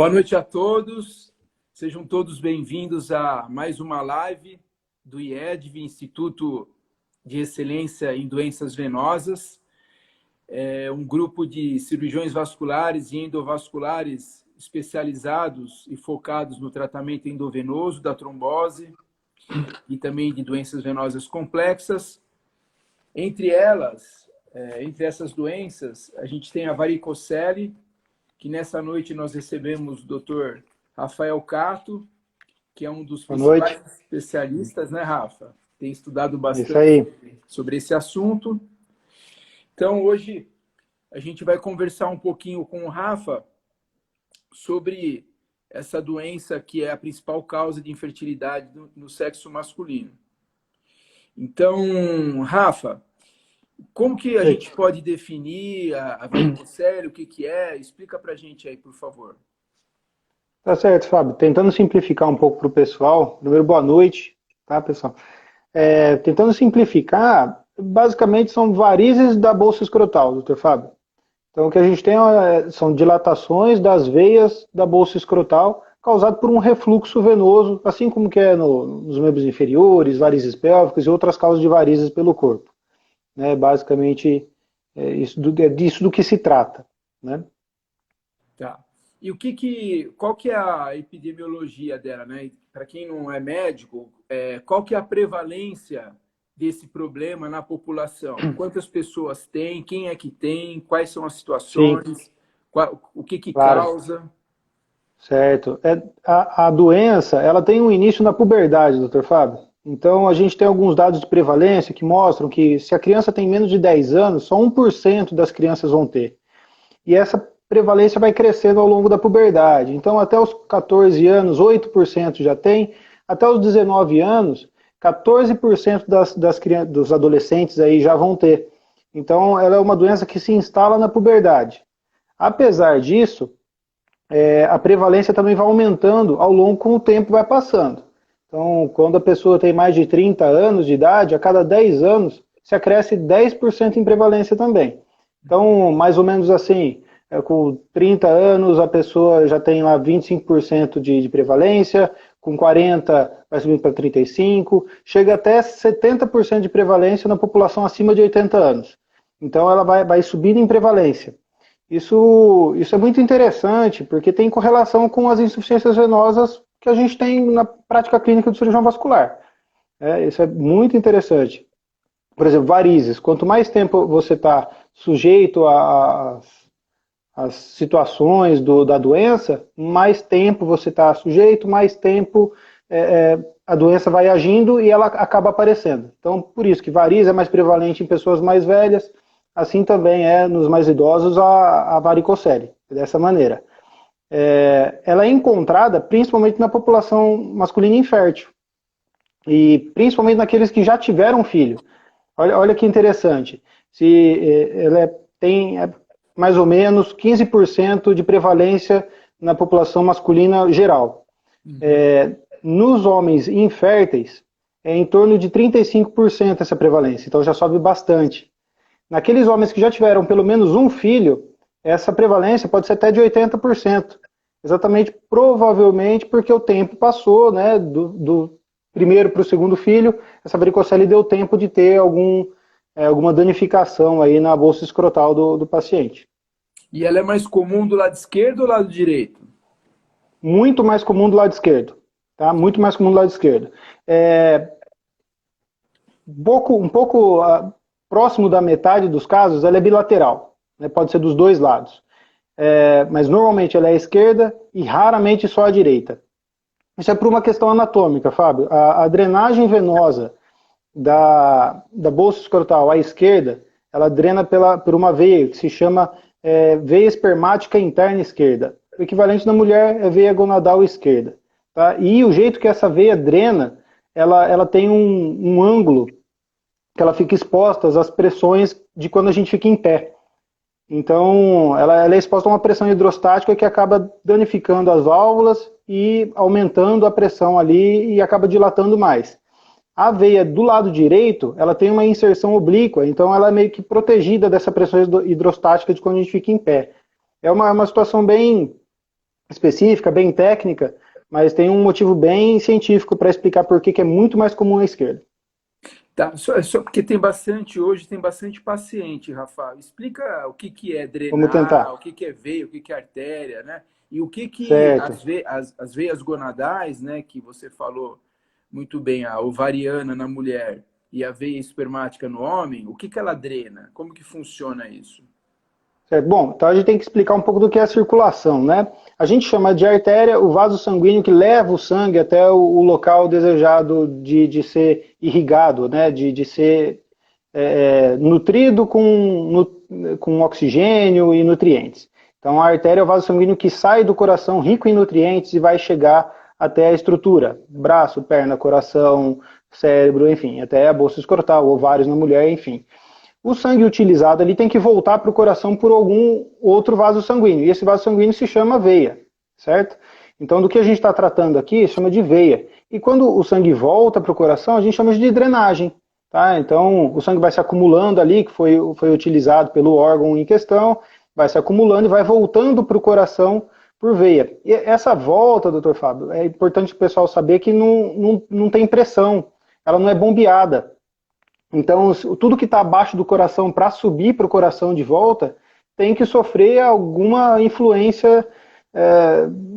Boa noite a todos, sejam todos bem-vindos a mais uma live do IEDV, Instituto de Excelência em Doenças Venosas. É um grupo de cirurgiões vasculares e endovasculares especializados e focados no tratamento endovenoso da trombose e também de doenças venosas complexas. Entre essas doenças, a gente tem a varicocele, que nessa noite nós recebemos o Dr. Rafael Cato, que é um dos principais especialistas, né, Rafa? Tem estudado bastante sobre esse assunto. Então, hoje, a gente vai conversar um pouquinho com o Rafa sobre essa doença que é a principal causa de infertilidade no sexo masculino. Então, Rafa, como que a gente pode definir a varicocele, o que é? Explica para a gente aí, por favor. Tá certo, Fábio. Tentando simplificar um pouco para o pessoal. Primeiro, boa noite, tá, pessoal? Tentando simplificar, basicamente são varizes da bolsa escrotal, doutor Fábio. Então, o que a gente tem são dilatações das veias da bolsa escrotal causado por um refluxo venoso, assim como que é nos membros inferiores, varizes pélvicas e outras causas de varizes pelo corpo. Basicamente, é disso do que se trata, né? Tá. E qual que é a epidemiologia dela, né? Para quem não é médico, qual que é a prevalência desse problema na população? Quantas pessoas tem? Quem é que tem? Quais são as situações? O que Claro. causa? Certo. A doença, ela tem um início na puberdade, doutor Fábio. Então, a gente tem alguns dados de prevalência que mostram que se a criança tem menos de 10 anos, só 1% das crianças vão ter. E essa prevalência vai crescendo ao longo da puberdade. Então, até os 14 anos, 8% já tem. Até os 19 anos, 14% dos adolescentes aí já vão ter. Então, ela é uma doença que se instala na puberdade. Apesar disso, a prevalência também vai aumentando ao longo com o tempo vai passando. Então, quando a pessoa tem mais de 30 anos de idade, a cada 10 anos se acresce 10% em prevalência também. Então, mais ou menos assim, com 30 anos a pessoa já tem lá 25% de prevalência, com 40 vai subindo para 35, chega até 70% de prevalência na população acima de 80 anos. Então, ela vai subindo em prevalência. Isso é muito interessante, porque tem correlação com as insuficiências venosas que a gente tem na prática clínica do cirurgião vascular. Isso é muito interessante. Por exemplo, varizes. Quanto mais tempo você está sujeito às situações da doença, mais tempo você está sujeito, mais tempo a doença vai agindo e ela acaba aparecendo. Então, por isso que varizes é mais prevalente em pessoas mais velhas, assim também é nos mais idosos a varicocele, dessa maneira. Ela é encontrada principalmente na população masculina infértil, e principalmente naqueles que já tiveram filho. Olha que interessante, ela tem mais ou menos 15% de prevalência na população masculina geral. Nos homens inférteis, é em torno de 35% essa prevalência, então já sobe bastante. Naqueles homens que já tiveram pelo menos um filho, essa prevalência pode ser até de 80%. Exatamente, provavelmente porque o tempo passou, né, do primeiro para o segundo filho, essa varicocele deu tempo de ter alguma danificação aí na bolsa escrotal do paciente. E ela é mais comum do lado esquerdo ou do lado direito? Muito mais comum do lado esquerdo, tá? Muito mais comum do lado esquerdo. Um pouco próximo da metade dos casos, ela é bilateral, né? Pode ser dos dois lados. Mas normalmente ela é à esquerda e raramente só à direita. Isso é por uma questão anatômica, Fábio. A drenagem venosa da bolsa escrotal à esquerda, ela drena por uma veia que se chama veia espermática interna esquerda. O equivalente na mulher é veia gonadal esquerda. Tá? E o jeito que essa veia drena, ela tem um ângulo que ela fica exposta às pressões de quando a gente fica em pé. Então, ela é exposta a uma pressão hidrostática que acaba danificando as válvulas e aumentando a pressão ali e acaba dilatando mais. A veia do lado direito, ela tem uma inserção oblíqua, então ela é meio que protegida dessa pressão hidrostática de quando a gente fica em pé. É uma situação bem específica, bem técnica, mas tem um motivo bem científico para explicar por que é muito mais comum à esquerda. Tá, só porque tem bastante, hoje tem bastante paciente, Rafa. Explica o que é Vamos drenar, tentar. o que é veia, o que é artéria, né? E o que Certo. as veias gonadais, né, que você falou muito bem, a ovariana na mulher e a veia espermática no homem, o que ela drena? Como que funciona isso? Certo. Bom, então a gente tem que explicar um pouco do que é a circulação, né? A gente chama de artéria o vaso sanguíneo que leva o sangue até o local desejado de ser irrigado, né? De ser nutrido com oxigênio e nutrientes. Então a artéria é o vaso sanguíneo que sai do coração rico em nutrientes e vai chegar até a estrutura, braço, perna, coração, cérebro, enfim, até a bolsa escrotal, ovários na mulher, enfim. O sangue utilizado ali tem que voltar para o coração por algum outro vaso sanguíneo. E esse vaso sanguíneo se chama veia, certo? Então, do que a gente está tratando aqui, chama de veia. E quando o sangue volta para o coração, a gente chama de drenagem. Tá? Então, o sangue vai se acumulando ali, que foi utilizado pelo órgão em questão, vai se acumulando e vai voltando para o coração por veia. E essa volta, doutor Fábio, é importante o pessoal saber que não tem pressão, ela não é bombeada. Então, tudo que está abaixo do coração para subir para o coração de volta tem que sofrer alguma influência,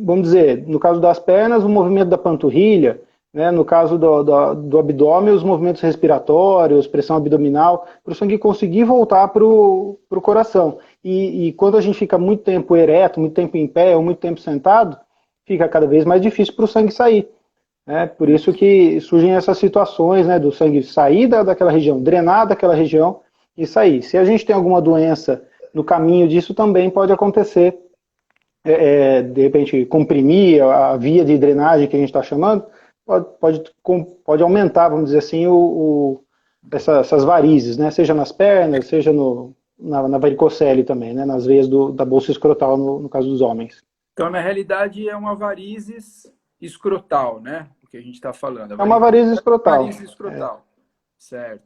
vamos dizer, no caso das pernas, o movimento da panturrilha, né, no caso do abdômen, os movimentos respiratórios, pressão abdominal, para o sangue conseguir voltar para o coração. E quando a gente fica muito tempo ereto, muito tempo em pé ou muito tempo sentado, fica cada vez mais difícil para o sangue sair. Por isso que surgem essas situações, né, do sangue sair daquela região, drenar daquela região e sair. Se a gente tem alguma doença no caminho disso, também pode acontecer, de repente, comprimir a via de drenagem que a gente está chamando, pode aumentar, vamos dizer assim, essas varizes, né, seja nas pernas, seja na varicocele também, né, nas veias da bolsa escrotal, no caso dos homens. Então, na realidade, é uma varizes escrotal, né? O que a gente está falando. É uma varize escrotal. Varize escrotal. Certo.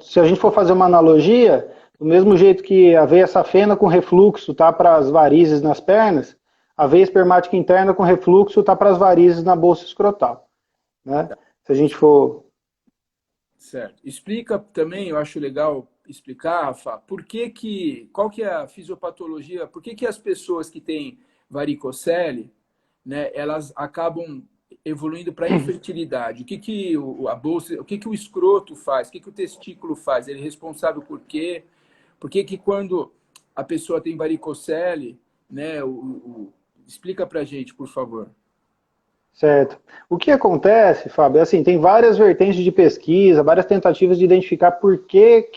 Se a gente for fazer uma analogia, do mesmo jeito que a veia safena com refluxo tá para as varizes nas pernas, a veia espermática interna com refluxo tá para as varizes na bolsa escrotal. Né? Se a gente for... Certo. Explica também, eu acho legal explicar, Rafa, qual que é a fisiopatologia, por que as pessoas que têm varicocele, né, elas acabam evoluindo para a infertilidade. A bolsa, o que o escroto faz? O que o testículo faz? Ele é responsável por quê? Por que quando a pessoa tem varicocele, né, explica para a gente, por favor. Certo. O que acontece, Fábio, é assim, tem várias vertentes de pesquisa, várias tentativas de identificar por que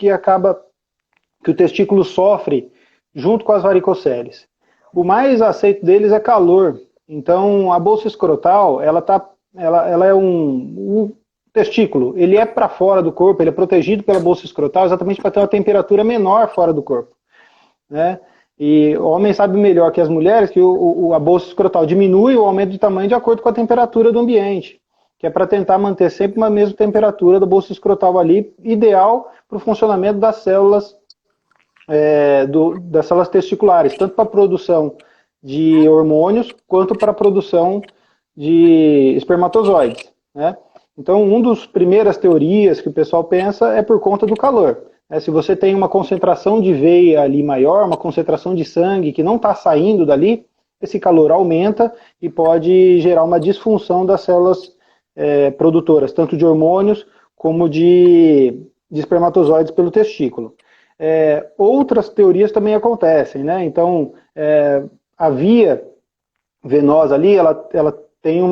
o testículo sofre junto com as varicoceles. O mais aceito deles é calor. Então, a bolsa escrotal, ela é o testículo, ele é para fora do corpo, ele é protegido pela bolsa escrotal exatamente para ter uma temperatura menor fora do corpo, né? E o homem sabe melhor que as mulheres que a bolsa escrotal diminui o aumento de tamanho de acordo com a temperatura do ambiente, que é para tentar manter sempre uma mesma temperatura da bolsa escrotal ali, ideal para o funcionamento das células, das células testiculares, tanto para a produção de hormônios quanto para a produção de espermatozoides, né? Então, uma das primeiras teorias que o pessoal pensa é por conta do calor. Se você tem uma concentração de veia ali maior, uma concentração de sangue que não está saindo dali, esse calor aumenta e pode gerar uma disfunção das células produtoras, tanto de hormônios como de espermatozoides pelo testículo. Outras teorias também acontecem, né? Então, a via venosa ali, ela tem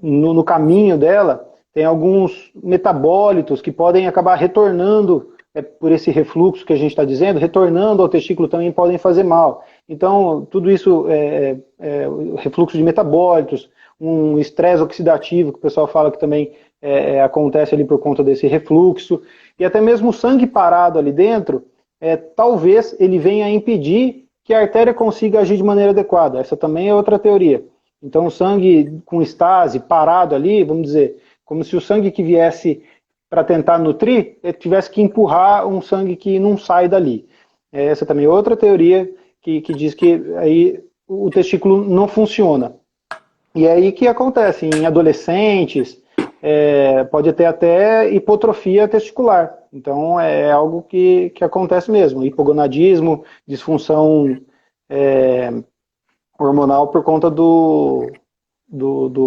no caminho dela, tem alguns metabólitos que podem acabar retornando por esse refluxo que a gente está dizendo, retornando ao testículo também podem fazer mal. Então, tudo isso refluxo de metabólitos, um estresse oxidativo, que o pessoal fala que também acontece ali por conta desse refluxo, e até mesmo o sangue parado ali dentro, talvez ele venha a impedir que a artéria consiga agir de maneira adequada. Essa também é outra teoria. Então, o sangue com estase, parado ali, vamos dizer, como se o sangue que viesse para tentar nutrir, ele tivesse que empurrar um sangue que não sai dali. Essa também é outra teoria que diz que aí o testículo não funciona. E é aí que acontece, em adolescentes, pode ter até hipotrofia testicular. Então é algo que acontece mesmo, hipogonadismo, disfunção hormonal por conta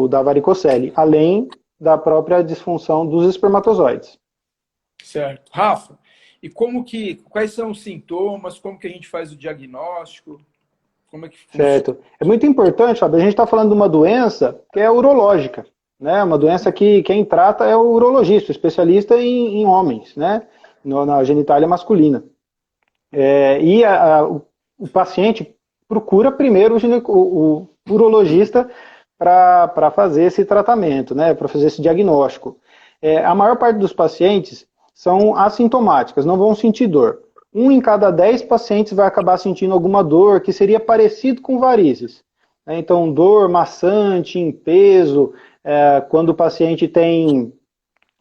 da varicocele, além da própria disfunção dos espermatozoides. Certo. Rafa, e quais são os sintomas, como que a gente faz o diagnóstico, como é que funciona? Certo. É muito importante, sabe? A gente está falando de uma doença que é urológica, né? Uma doença que quem trata é o urologista, especialista em homens, né? Na genitália masculina. O paciente procura primeiro o urologista para fazer esse tratamento, né? Para fazer esse diagnóstico. A maior parte dos pacientes são assintomáticas, não vão sentir dor. 1 em cada 10 pacientes vai acabar sentindo alguma dor que seria parecido com varizes. Então, dor maçante, em peso, quando o paciente tem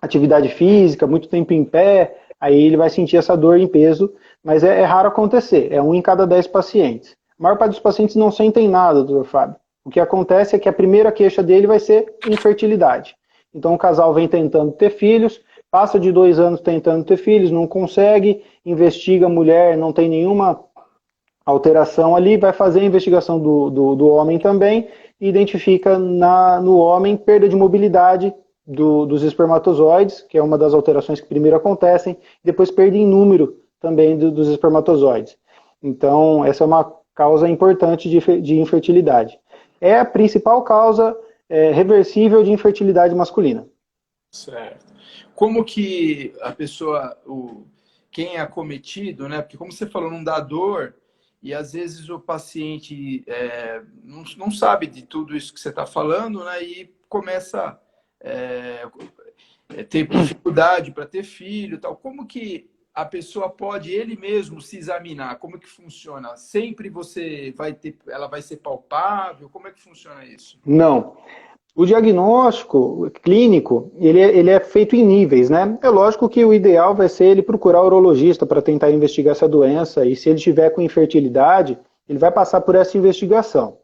atividade física, muito tempo em pé, aí ele vai sentir essa dor em peso, mas é raro acontecer, é 1 em cada 10 pacientes. A maior parte dos pacientes não sentem nada, doutor Fábio. O que acontece é que a primeira queixa dele vai ser infertilidade. Então, o casal vem tentando ter filhos, passa de 2 anos tentando ter filhos, não consegue, investiga a mulher, não tem nenhuma alteração ali, vai fazer a investigação do homem também, e identifica no homem perda de mobilidade dos espermatozoides, que é uma das alterações que primeiro acontecem, depois perda em número também dos espermatozoides. Então, essa é uma causa importante de infertilidade. É a principal causa reversível de infertilidade masculina. Certo. Como que a pessoa, quem é acometido, né? Porque como você falou, não dá dor, e às vezes o paciente não sabe de tudo isso que você está falando, né? E começa a ter dificuldade para ter filho e tal. Como que a pessoa pode ele mesmo se examinar? Como que funciona? Sempre ela vai ser palpável? Como é que funciona isso? Não. O diagnóstico clínico, ele é feito em níveis, né? É lógico que o ideal vai ser ele procurar o urologista para tentar investigar essa doença, e se ele tiver com infertilidade, ele vai passar por essa investigação.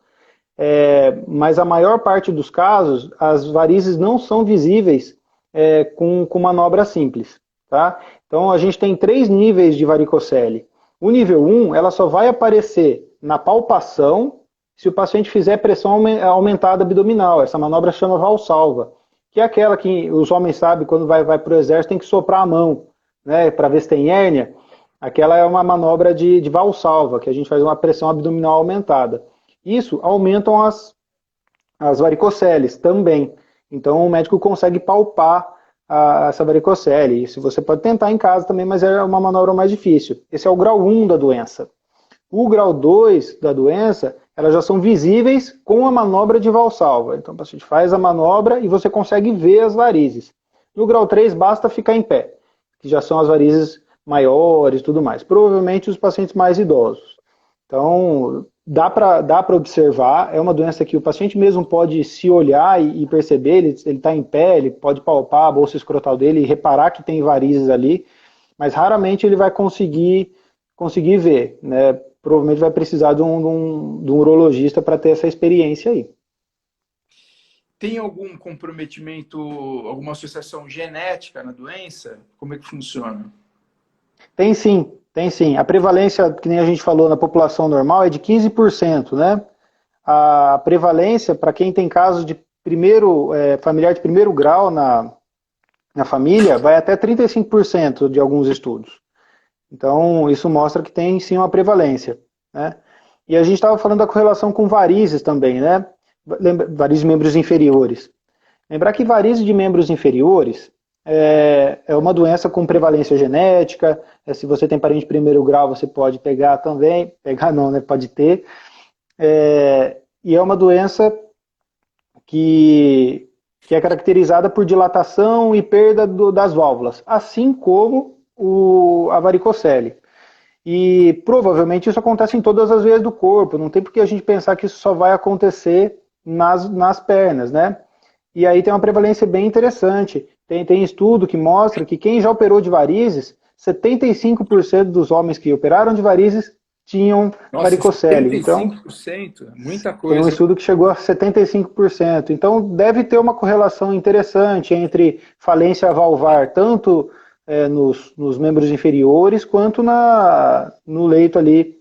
Mas a maior parte dos casos, as varizes não são visíveis com manobra simples, tá? Então, a gente tem 3 níveis de varicocele. O nível 1, ela só vai aparecer na palpação se o paciente fizer pressão aumentada abdominal. Essa manobra chama Valsalva, que é aquela que os homens sabem quando vai para o exército tem que soprar a mão, né, para ver se tem hérnia. Aquela é uma manobra de Valsalva, que a gente faz uma pressão abdominal aumentada. Isso aumentam as varicoceles também. Então o médico consegue palpar essa varicocele. Isso você pode tentar em casa também, mas é uma manobra mais difícil. Esse é o grau 1 da doença. O grau 2 da doença, elas já são visíveis com a manobra de Valsalva. Então, o paciente faz a manobra e você consegue ver as varizes. No grau 3, basta ficar em pé, que já são as varizes maiores e tudo mais. Provavelmente os pacientes mais idosos. Então, dá para observar. É uma doença que o paciente mesmo pode se olhar e perceber. Ele está em pé, ele pode palpar a bolsa escrotal dele e reparar que tem varizes ali, mas raramente ele vai conseguir ver, né? Provavelmente vai precisar de um urologista para ter essa experiência aí. Tem algum comprometimento, alguma associação genética na doença? Como é que funciona? Tem sim, tem sim. A prevalência, que nem a gente falou, na população normal é de 15%, né? A prevalência, para quem tem casos de familiar de primeiro grau na família, vai até 35% de alguns estudos. Então, isso mostra que tem sim uma prevalência, né? E a gente estava falando da correlação com varizes também, né? Varizes de membros inferiores. Lembrar que varizes de membros inferiores é uma doença com prevalência genética. Se você tem parente de primeiro grau, você pode pegar também. Pegar não, né? Pode ter. E é uma doença que é caracterizada por dilatação e perda das válvulas, assim como a varicocele. E provavelmente isso acontece em todas as veias do corpo, não tem por que a gente pensar que isso só vai acontecer nas pernas, né? E aí tem uma prevalência bem interessante. Tem estudo que mostra que quem já operou de varizes, 75% dos homens que operaram de varizes tinham Nossa, varicocele. Então, 75%, muita tem um coisa. estudo que chegou a 75%. Então, deve ter uma correlação interessante entre falência valvar, tanto nos membros inferiores, quanto no leito ali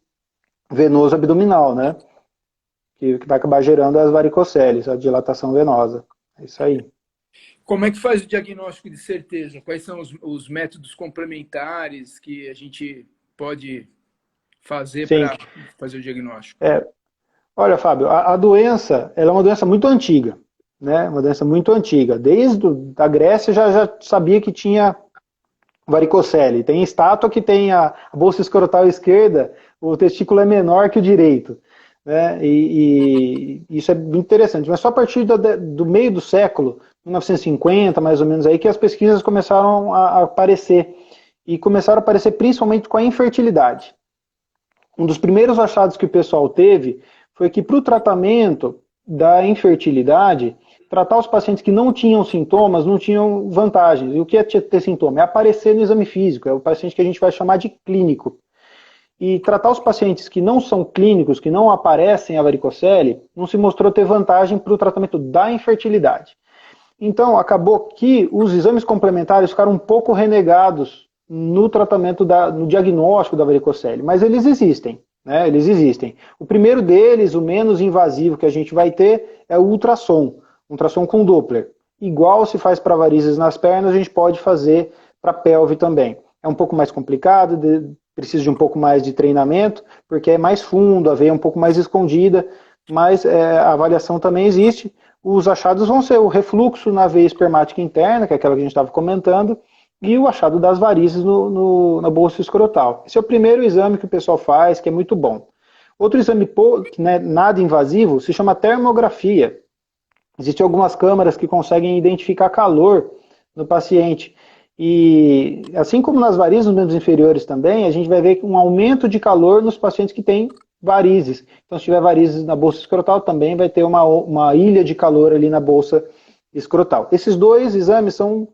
venoso abdominal, né? Que vai acabar gerando as varicoceles, a dilatação venosa. É isso aí. Como é que faz o diagnóstico de certeza? Quais são os métodos complementares que a gente pode fazer Sim. para fazer o diagnóstico? Olha, Fábio, a doença, ela é uma doença muito antiga, né? Uma doença muito antiga. Desde a Grécia já sabia que tinha varicocele. Tem estátua que tem a bolsa escrotal esquerda, o testículo é menor que o direito, né? E isso é muito interessante. Mas só a partir do meio do século, 1950, mais ou menos aí, que as pesquisas começaram a aparecer. E começaram a aparecer principalmente com a infertilidade. Um dos primeiros achados que o pessoal teve foi que para o tratamento da infertilidade, tratar os pacientes que não tinham sintomas não tinham vantagens. E o que é ter sintoma? É aparecer no exame físico, é o paciente que a gente vai chamar de clínico. E tratar os pacientes que não são clínicos, que não aparecem a varicocele, não se mostrou ter vantagem para o tratamento da infertilidade. Então, acabou que os exames complementares ficaram um pouco renegados no tratamento, no diagnóstico da varicocele, mas eles existem, né? Eles existem. O primeiro deles, o menos invasivo que a gente vai ter, é o ultrassom com Doppler. Igual se faz para varizes nas pernas, a gente pode fazer para pelve também. É um pouco mais complicado, precisa de um pouco mais de treinamento, porque é mais fundo, a veia é um pouco mais escondida, mas a avaliação também existe. Os achados vão ser o refluxo na veia espermática interna, que é aquela que a gente estava comentando, e o achado das varizes na bolsa escrotal. Esse é o primeiro exame que o pessoal faz, que é muito bom. Outro exame que não é nada invasivo se chama termografia. Existem algumas câmeras que conseguem identificar calor no paciente. E assim como nas varizes nos membros inferiores também, a gente vai ver um aumento de calor nos pacientes que têm varizes. Então, se tiver varizes na bolsa escrotal, também vai ter uma ilha de calor ali na bolsa escrotal. Esses dois exames são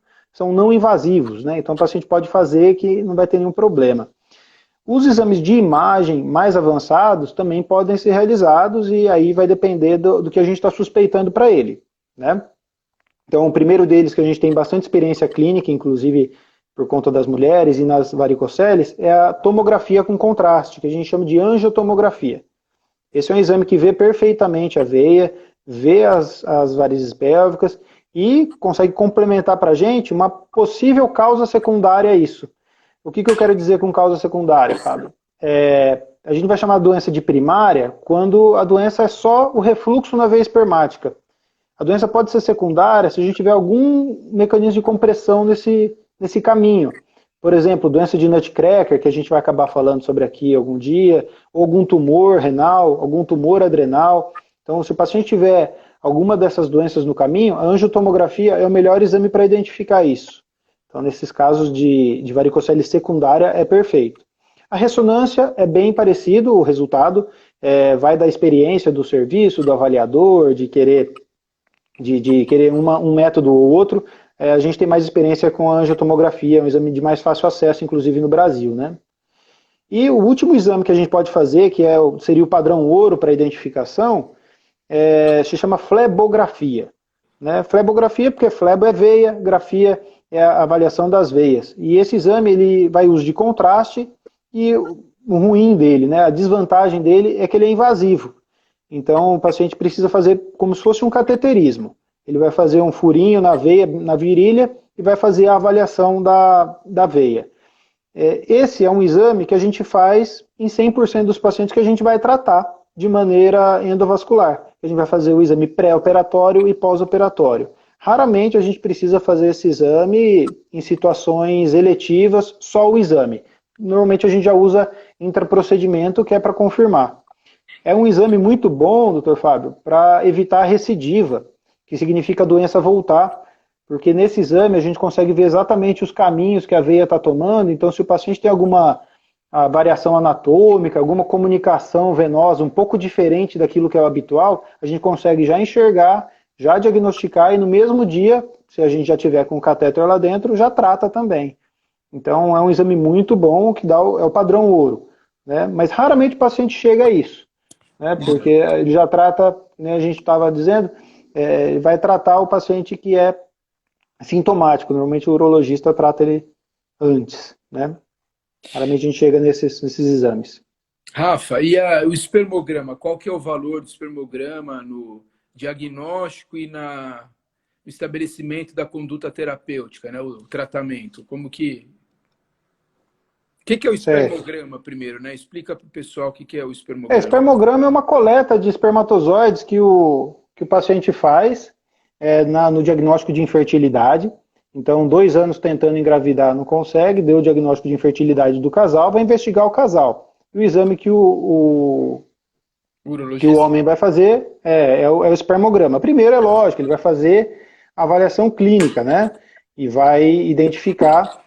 não invasivos, né? Então, o paciente pode fazer que não vai ter nenhum problema. Os exames de imagem mais avançados também podem ser realizados e aí vai depender do que a gente está suspeitando para ele, né? Então, o primeiro deles, que a gente tem bastante experiência clínica, inclusive por conta das mulheres e nas varicoceles, é a tomografia com contraste, que a gente chama de angiotomografia. Esse é um exame que vê perfeitamente a veia, vê as varizes pélvicas e consegue complementar para a gente uma possível causa secundária a isso. O que eu quero dizer com causa secundária, Fábio? A gente vai chamar a doença de primária quando a doença é só o refluxo na veia espermática. A doença pode ser secundária se a gente tiver algum mecanismo de compressão nesse caminho. Por exemplo, doença de Nutcracker, que a gente vai acabar falando sobre aqui algum dia, ou algum tumor renal, algum tumor adrenal. Então, se o paciente tiver alguma dessas doenças no caminho, a angiotomografia é o melhor exame para identificar isso. Então, nesses casos de varicocele secundária, é perfeito. A ressonância é bem parecido, o resultado vai da experiência do serviço, do avaliador, de querer um método ou outro. A gente tem mais experiência com a angiotomografia, é um exame de mais fácil acesso, inclusive no Brasil, né? E o último exame que a gente pode fazer, que seria o padrão ouro para identificação, se chama flebografia. Né? Flebografia, porque flebo é veia, grafia é a avaliação das veias. E esse exame ele vai uso de contraste e o ruim dele, né? A desvantagem dele é que ele é invasivo. Então o paciente precisa fazer como se fosse um cateterismo. Ele vai fazer um furinho na veia, na virilha, e vai fazer a avaliação da veia. Esse é um exame que a gente faz em 100% dos pacientes que a gente vai tratar de maneira endovascular. A gente vai fazer o exame pré-operatório e pós-operatório. Raramente a gente precisa fazer esse exame em situações eletivas, só o exame. Normalmente a gente já usa intraprocedimento, que é para confirmar. É um exame muito bom, doutor Fábio, para evitar a recidiva, que significa a doença voltar, porque nesse exame a gente consegue ver exatamente os caminhos que a veia está tomando. Então, se o paciente tem alguma variação anatômica, alguma comunicação venosa um pouco diferente daquilo que é o habitual, a gente consegue já enxergar, já diagnosticar e no mesmo dia, se a gente já tiver com o catéter lá dentro, já trata também. Então, é um exame muito bom, que é o padrão ouro. né? Mas raramente o paciente chega a isso, né? Porque ele já trata, né, a gente estava dizendo, ele vai tratar o paciente que é sintomático. Normalmente o urologista trata ele antes, né? Raramente a gente chega nesses exames. Rafa, o espermograma? Qual que é o valor do espermograma no diagnóstico e no estabelecimento da conduta terapêutica, né? O tratamento? O que é o Certo. espermograma primeiro, né? Explica para o pessoal o que é o espermograma. Espermograma é uma coleta de espermatozoides que o paciente faz no diagnóstico de infertilidade. Então, 2 anos tentando engravidar, não consegue, deu o diagnóstico de infertilidade do casal, vai investigar o casal. E o exame que o Urologista. homem vai fazer é o espermograma. Primeiro, é lógico, ele vai fazer a avaliação clínica, né? E vai identificar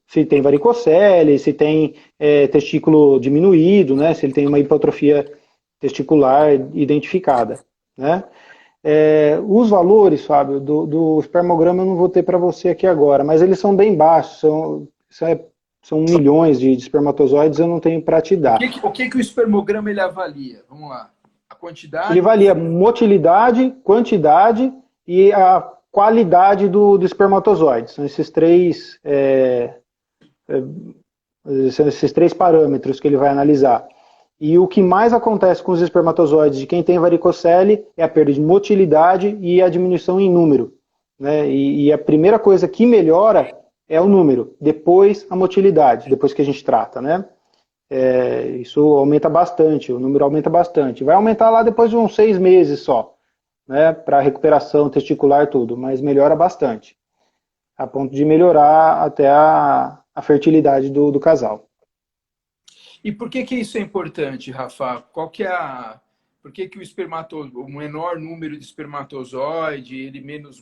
se tem varicocele, se tem testículo diminuído, né? Se ele tem uma hipertrofia testicular identificada, né? Os valores, Fábio, do espermograma eu não vou ter para você aqui agora, mas eles são bem baixos, são milhões de espermatozoides, eu não tenho para te O dar. que o espermograma ele avalia? Vamos lá. A Ele quantidade. avalia motilidade, quantidade e a qualidade do espermatozoide. São esses três parâmetros que ele vai analisar. E o que mais acontece com os espermatozoides de quem tem varicocele é a perda de motilidade e a diminuição em número, né? E a primeira coisa que melhora é o número, depois a motilidade, depois que a gente trata, né? Isso aumenta bastante, o número aumenta bastante. Vai aumentar lá depois de uns 6 meses só, né? Para recuperação testicular e tudo, mas melhora bastante, a ponto de melhorar até a fertilidade do casal. E por que isso é importante, Rafa? Por que o menor número de espermatozoide, ele menos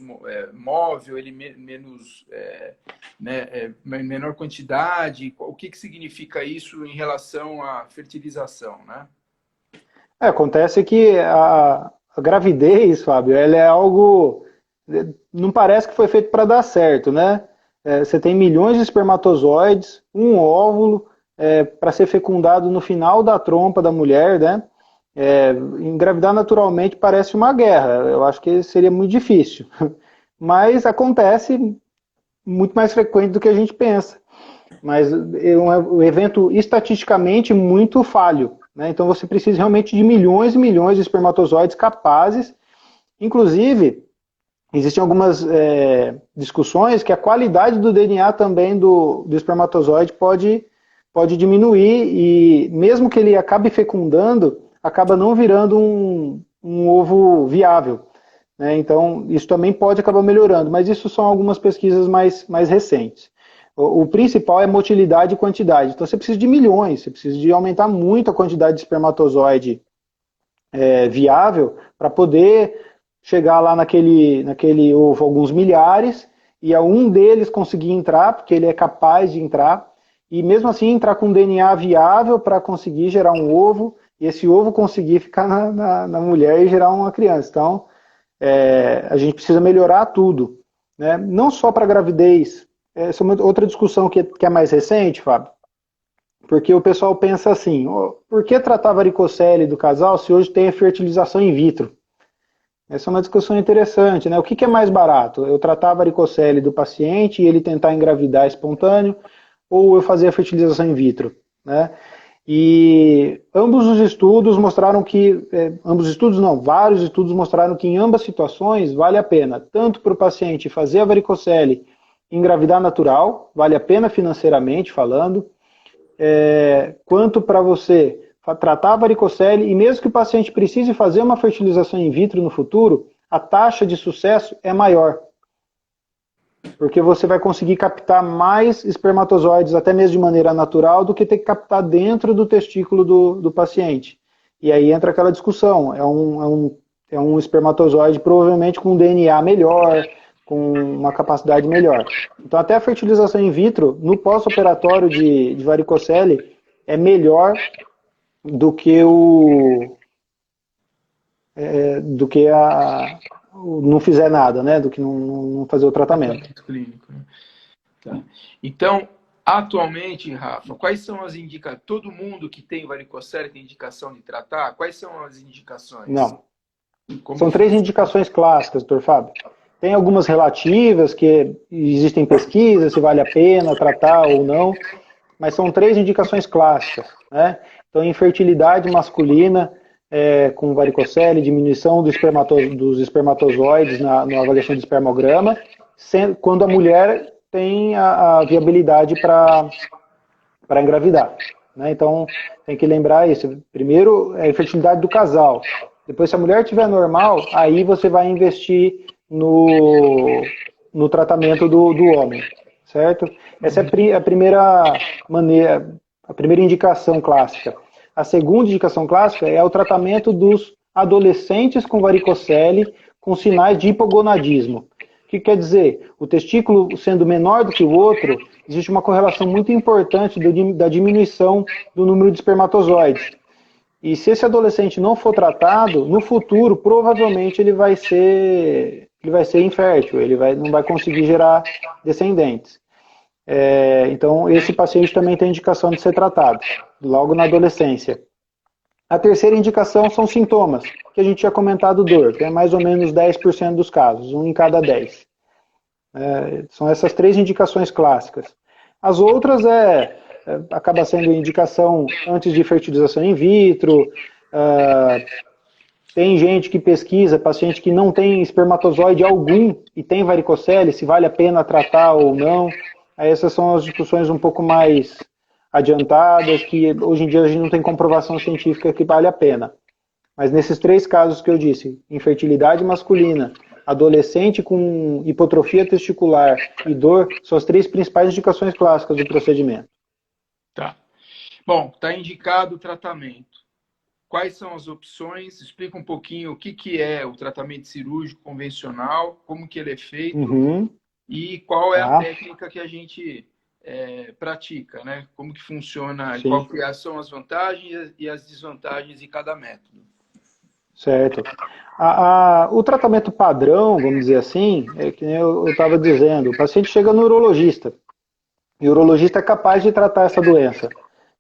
móvel, ele menos, menor quantidade? O que significa isso em relação à fertilização, né? Acontece que a gravidez, Fábio, ela é algo. Não parece que foi feito para dar certo, né? Você tem milhões de espermatozoides, um óvulo para ser fecundado no final da trompa da mulher, né? Engravidar naturalmente parece uma guerra. Eu acho que seria muito difícil. Mas acontece muito mais frequente do que a gente pensa. Mas é um evento estatisticamente muito falho, né? Então você precisa realmente de milhões e milhões de espermatozoides capazes. Inclusive, existem algumas discussões que a qualidade do DNA também do espermatozoide pode diminuir e mesmo que ele acabe fecundando, acaba não virando um ovo viável, né? Então, isso também pode acabar melhorando, mas isso são algumas pesquisas mais recentes. O principal é motilidade e quantidade. Então, você precisa de milhões, você precisa de aumentar muito a quantidade de espermatozoide viável para poder chegar lá naquele ovo alguns milhares e a um deles conseguir entrar, porque ele é capaz de entrar, e mesmo assim entrar com DNA viável para conseguir gerar um ovo, e esse ovo conseguir ficar na mulher e gerar uma criança. Então, a gente precisa melhorar tudo, né? Não só para gravidez. Essa é uma outra discussão que é mais recente, Fábio, porque o pessoal pensa assim, por que tratar varicocele do casal se hoje tem a fertilização in vitro? Essa é uma discussão interessante, né? O que é mais barato? Eu tratar a varicocele do paciente e ele tentar engravidar espontâneo, ou eu fazer a fertilização in vitro, né? E ambos os estudos mostraram que, vários estudos mostraram que em ambas situações vale a pena, tanto para o paciente fazer a varicocele engravidar natural, vale a pena financeiramente falando, quanto para você tratar a varicocele, e mesmo que o paciente precise fazer uma fertilização in vitro no futuro, a taxa de sucesso é maior. Porque você vai conseguir captar mais espermatozoides, até mesmo de maneira natural, do que ter que captar dentro do testículo do paciente. E aí entra aquela discussão, é um espermatozoide provavelmente com um DNA melhor, com uma capacidade melhor. Então até a fertilização in vitro, no pós-operatório de varicocele, é melhor do que não fizer nada, né? Do que não fazer o tratamento. Tratamento clínico, né? Tá. Então, Atualmente, Rafa, quais são as indicações? Todo mundo que tem varicocele tem indicação de tratar? Quais são as indicações? Não. Como São que três funciona? indicações clássicas, doutor Fábio. Tem algumas relativas, que existem pesquisas, se vale a pena tratar ou não, mas são três indicações clássicas, né? Então, infertilidade masculina com varicocele, diminuição dos espermatozoides na avaliação do espermograma, quando a mulher tem a viabilidade para engravidar, né? Então, tem que lembrar isso. Primeiro, é a infertilidade do casal. Depois, se a mulher estiver normal, aí você vai investir no tratamento do homem, certo? Essa é a primeira maneira, a primeira indicação clássica. A segunda indicação clássica é o tratamento dos adolescentes com varicocele com sinais de hipogonadismo. O que quer dizer? O testículo sendo menor do que o outro, existe uma correlação muito importante da diminuição do número de espermatozoides. E se esse adolescente não for tratado, no futuro, provavelmente ele vai ser infértil, não vai conseguir gerar descendentes. Então, esse paciente também tem indicação de ser tratado, logo na adolescência. A terceira indicação são sintomas, que a gente tinha comentado dor, que é mais ou menos 10% dos casos, 1 em cada 10. São essas três indicações clássicas. As outras acaba sendo indicação antes de fertilização in vitro, tem gente que pesquisa, paciente que não tem espermatozoide algum e tem varicocele, se vale a pena tratar ou não. Aí essas são as discussões um pouco mais adiantadas, que hoje em dia a gente não tem comprovação científica que vale a pena. Mas nesses três casos que eu disse, infertilidade masculina, adolescente com hipotrofia testicular e dor, são as três principais indicações clássicas do procedimento. Tá. Bom, está indicado o tratamento. Quais são as opções? Explica um pouquinho o que é o tratamento cirúrgico convencional, como que ele é feito e qual é a técnica que a gente pratica, né? Como que funciona, qual que são as vantagens e as desvantagens de cada método. Certo. O tratamento padrão, vamos dizer assim, é que nem eu estava dizendo, o paciente chega no urologista, e o urologista é capaz de tratar essa doença,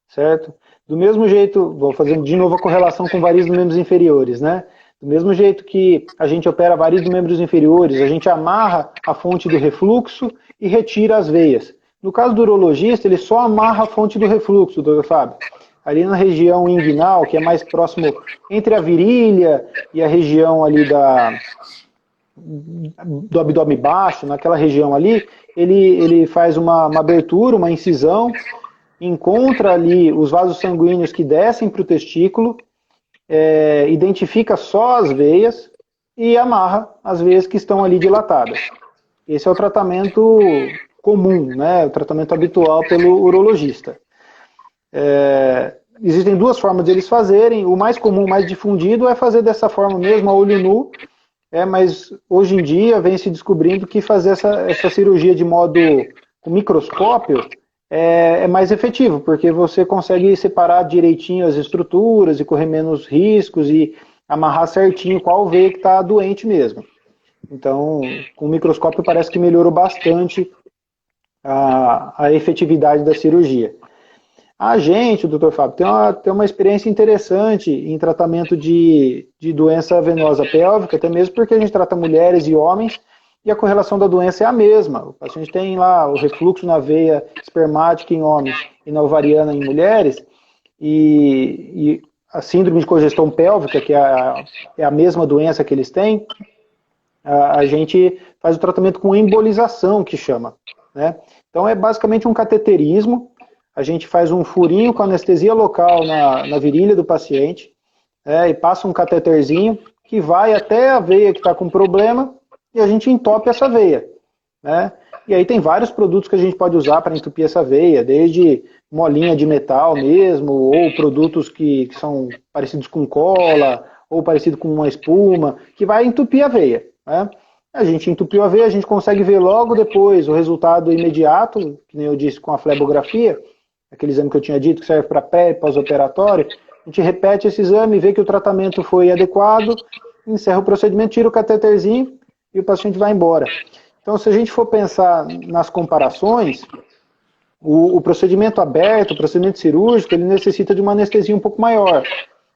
certo? Do mesmo jeito, vou fazer de novo a correlação com varizes dos membros inferiores, né? Do mesmo jeito que a gente opera varizes dos membros inferiores, a gente amarra a fonte do refluxo e retira as veias. No caso do urologista, ele só amarra a fonte do refluxo, doutor Fábio. Ali na região inguinal, que é mais próximo entre a virilha e a região ali do abdômen baixo, naquela região ali, ele faz uma abertura, uma incisão, encontra ali os vasos sanguíneos que descem para o testículo, identifica só as veias e amarra as veias que estão ali dilatadas. Esse é o tratamento comum, né? O tratamento habitual pelo urologista. Existem duas formas de eles fazerem. O mais comum, mais difundido, é fazer dessa forma mesmo, a olho nu. Mas hoje em dia vem se descobrindo que fazer essa cirurgia de modo com microscópio é mais efetivo, porque você consegue separar direitinho as estruturas e correr menos riscos e amarrar certinho qual veia que está doente mesmo. Então, com o microscópio parece que melhorou bastante a efetividade da cirurgia. A gente, doutor Fábio, tem uma experiência interessante em tratamento de doença venosa pélvica, até mesmo porque a gente trata mulheres e homens, e a correlação da doença é a mesma. O paciente tem lá o refluxo na veia espermática em homens e na ovariana em mulheres, e a síndrome de congestão pélvica, que é a mesma doença que eles têm, a gente faz o tratamento com embolização, que chama, né? Então é basicamente um cateterismo. A gente faz um furinho com anestesia local na virilha do paciente, e passa um cateterzinho que vai até a veia que está com problema e a gente entope essa veia, né? E aí tem vários produtos que a gente pode usar para entupir essa veia, desde molinha de metal mesmo, ou produtos que são parecidos com cola, ou parecido com uma espuma, que vai entupir a veia, né? A gente entupiu a veia, a gente consegue ver logo depois o resultado imediato, que nem eu disse com a flebografia, aquele exame que eu tinha dito que serve para pré e pós-operatório. A gente repete esse exame, vê que o tratamento foi adequado, encerra o procedimento, tira o cateterzinho e o paciente vai embora. Então, se a gente for pensar nas comparações, O procedimento aberto, o procedimento cirúrgico, ele necessita de uma anestesia um pouco maior,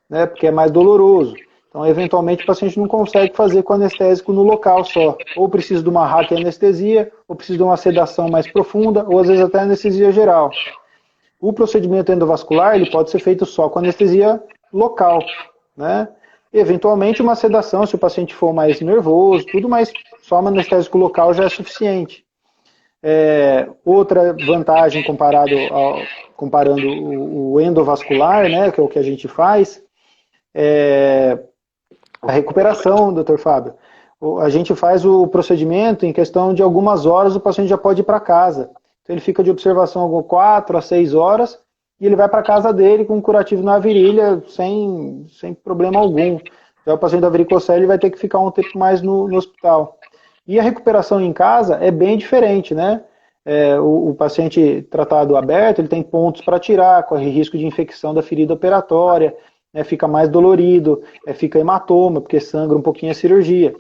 né, porque é mais doloroso. Então, eventualmente, o paciente não consegue fazer com anestésico no local só. Ou precisa de uma raquianestesia, ou precisa de uma sedação mais profunda, ou às vezes até anestesia geral. O procedimento endovascular ele pode ser feito só com anestesia local, né? Eventualmente uma sedação, se o paciente for mais nervoso, tudo, mas só um anestésico local já é suficiente. Outra vantagem comparando o endovascular, né, que é o que a gente faz, é a recuperação, doutor Fábio. A gente faz o procedimento em questão de algumas horas, o paciente já pode ir para casa. Então ele fica de observação 4 a 6 horas e ele vai para casa dele com um curativo na virilha sem problema algum. Já o paciente da varicocele vai ter que ficar um tempo mais no hospital. E a recuperação em casa é bem diferente, né? O paciente tratado aberto, ele tem pontos para tirar, corre risco de infecção da ferida operatória, fica mais dolorido, fica hematoma, porque sangra um pouquinho a cirurgia.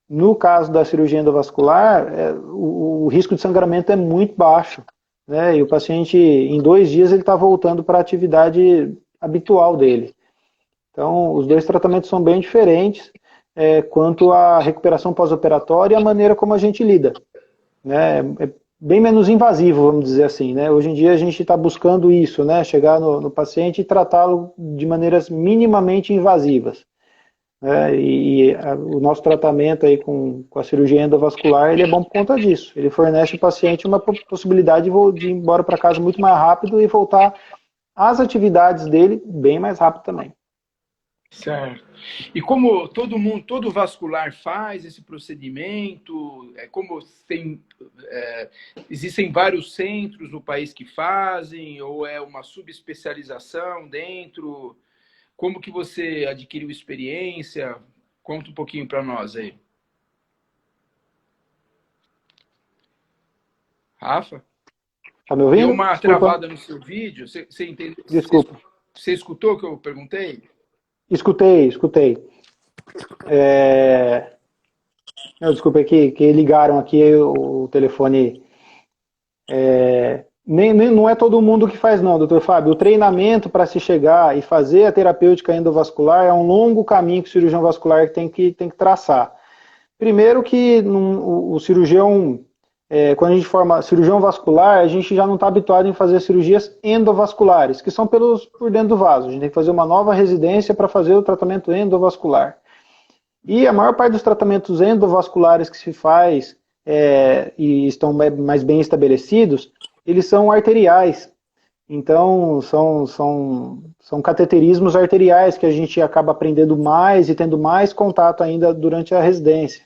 No caso da cirurgia endovascular, o risco de sangramento é muito baixo, né? E o paciente, em 2 dias, ele está voltando para a atividade habitual dele. Então, os dois tratamentos são bem diferentes quanto à recuperação pós-operatória e a maneira como a gente lida, né? É bem menos invasivo, vamos dizer assim, né? Hoje em dia a gente está buscando isso, né? Chegar no paciente e tratá-lo de maneiras minimamente invasivas. O nosso tratamento aí com a cirurgia endovascular, ele é bom por conta disso. Ele fornece ao paciente uma possibilidade de ir embora para casa muito mais rápido e voltar às atividades dele bem mais rápido também. Certo. E como todo vascular faz esse procedimento, existem vários centros no país que fazem, ou é uma subespecialização dentro? Como que você adquiriu experiência? Conta um pouquinho para nós aí. Rafa? Tá me ouvindo? Deu uma Desculpa. travada no seu vídeo? Você entendeu? Desculpa. Você escutou o que eu perguntei? Escutei. Desculpa, é que ligaram aqui o telefone. Não é todo mundo que faz não, doutor Fábio. O treinamento para se chegar e fazer a terapêutica endovascular é um longo caminho que o cirurgião vascular tem que traçar. Primeiro que o cirurgião, quando a gente forma cirurgião vascular, a gente já não está habituado em fazer cirurgias endovasculares, que são por dentro do vaso. A gente tem que fazer uma nova residência para fazer o tratamento endovascular. E a maior parte dos tratamentos endovasculares que se faz e estão mais bem estabelecidos, eles são arteriais. Então, são cateterismos arteriais que a gente acaba aprendendo mais e tendo mais contato ainda durante a residência.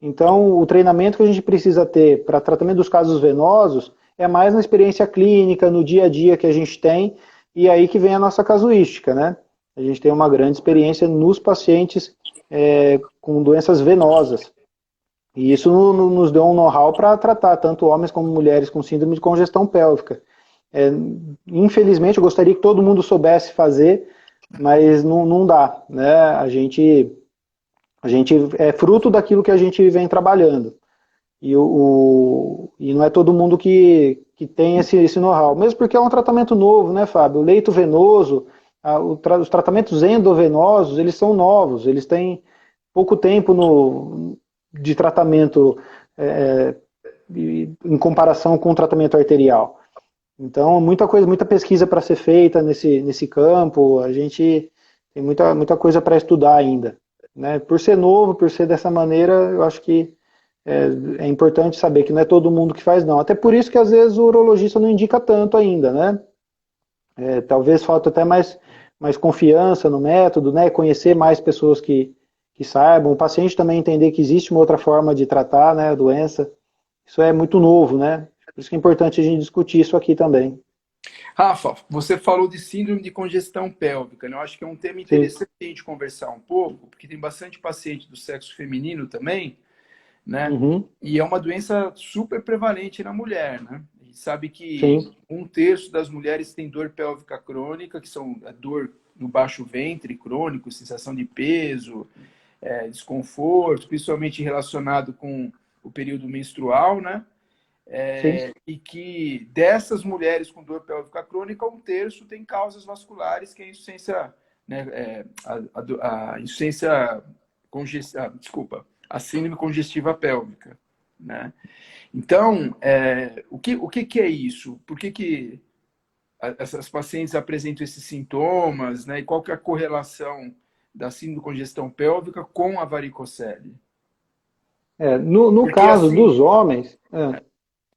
Então, o treinamento que a gente precisa ter para tratamento dos casos venosos é mais na experiência clínica, no dia a dia que a gente tem, e aí que vem a nossa casuística, né? A gente tem uma grande experiência nos pacientes com doenças venosas. E isso nos deu um know-how para tratar tanto homens como mulheres com síndrome de congestão pélvica. Infelizmente, eu gostaria que todo mundo soubesse fazer, mas não dá, né? A gente é fruto daquilo que a gente vem trabalhando. E não é todo mundo que tem esse know-how. Mesmo porque é um tratamento novo, né, Fábio? O leito venoso, os tratamentos endovenosos, eles são novos, eles têm pouco tempo de tratamento em comparação com o tratamento arterial. Então, muita pesquisa para ser feita nesse campo, a gente tem muita coisa para estudar ainda. Né? Por ser novo, por ser dessa maneira, eu acho que é importante saber que não é todo mundo que faz, não. Até por isso que às vezes o urologista não indica tanto ainda, né? Talvez falta até mais confiança no método, né? Conhecer mais pessoas que saibam, o paciente também entender que existe uma outra forma de tratar, né, a doença. Isso é muito novo, né? Por isso que é importante a gente discutir isso aqui também. Rafa, você falou de síndrome de congestão pélvica, né? Eu acho que é um tema interessante a gente conversar um pouco, porque tem bastante paciente do sexo feminino também, né? Uhum. E é uma doença super prevalente na mulher, né? A gente sabe que Sim. 1/3 das mulheres tem dor pélvica crônica, que são a dor no baixo ventre crônico, sensação de peso, desconforto, principalmente relacionado com o período menstrual, né? Sim. E que dessas mulheres com dor pélvica crônica, um terço tem causas vasculares, que é a insuficiência, né, a insuficiência desculpa, a síndrome congestiva pélvica, né? Então, o que é isso? Por que essas pacientes apresentam esses sintomas, né? E qual que é a correlação da síndrome de congestão pélvica com a varicocele? No Porque caso assim, dos homens,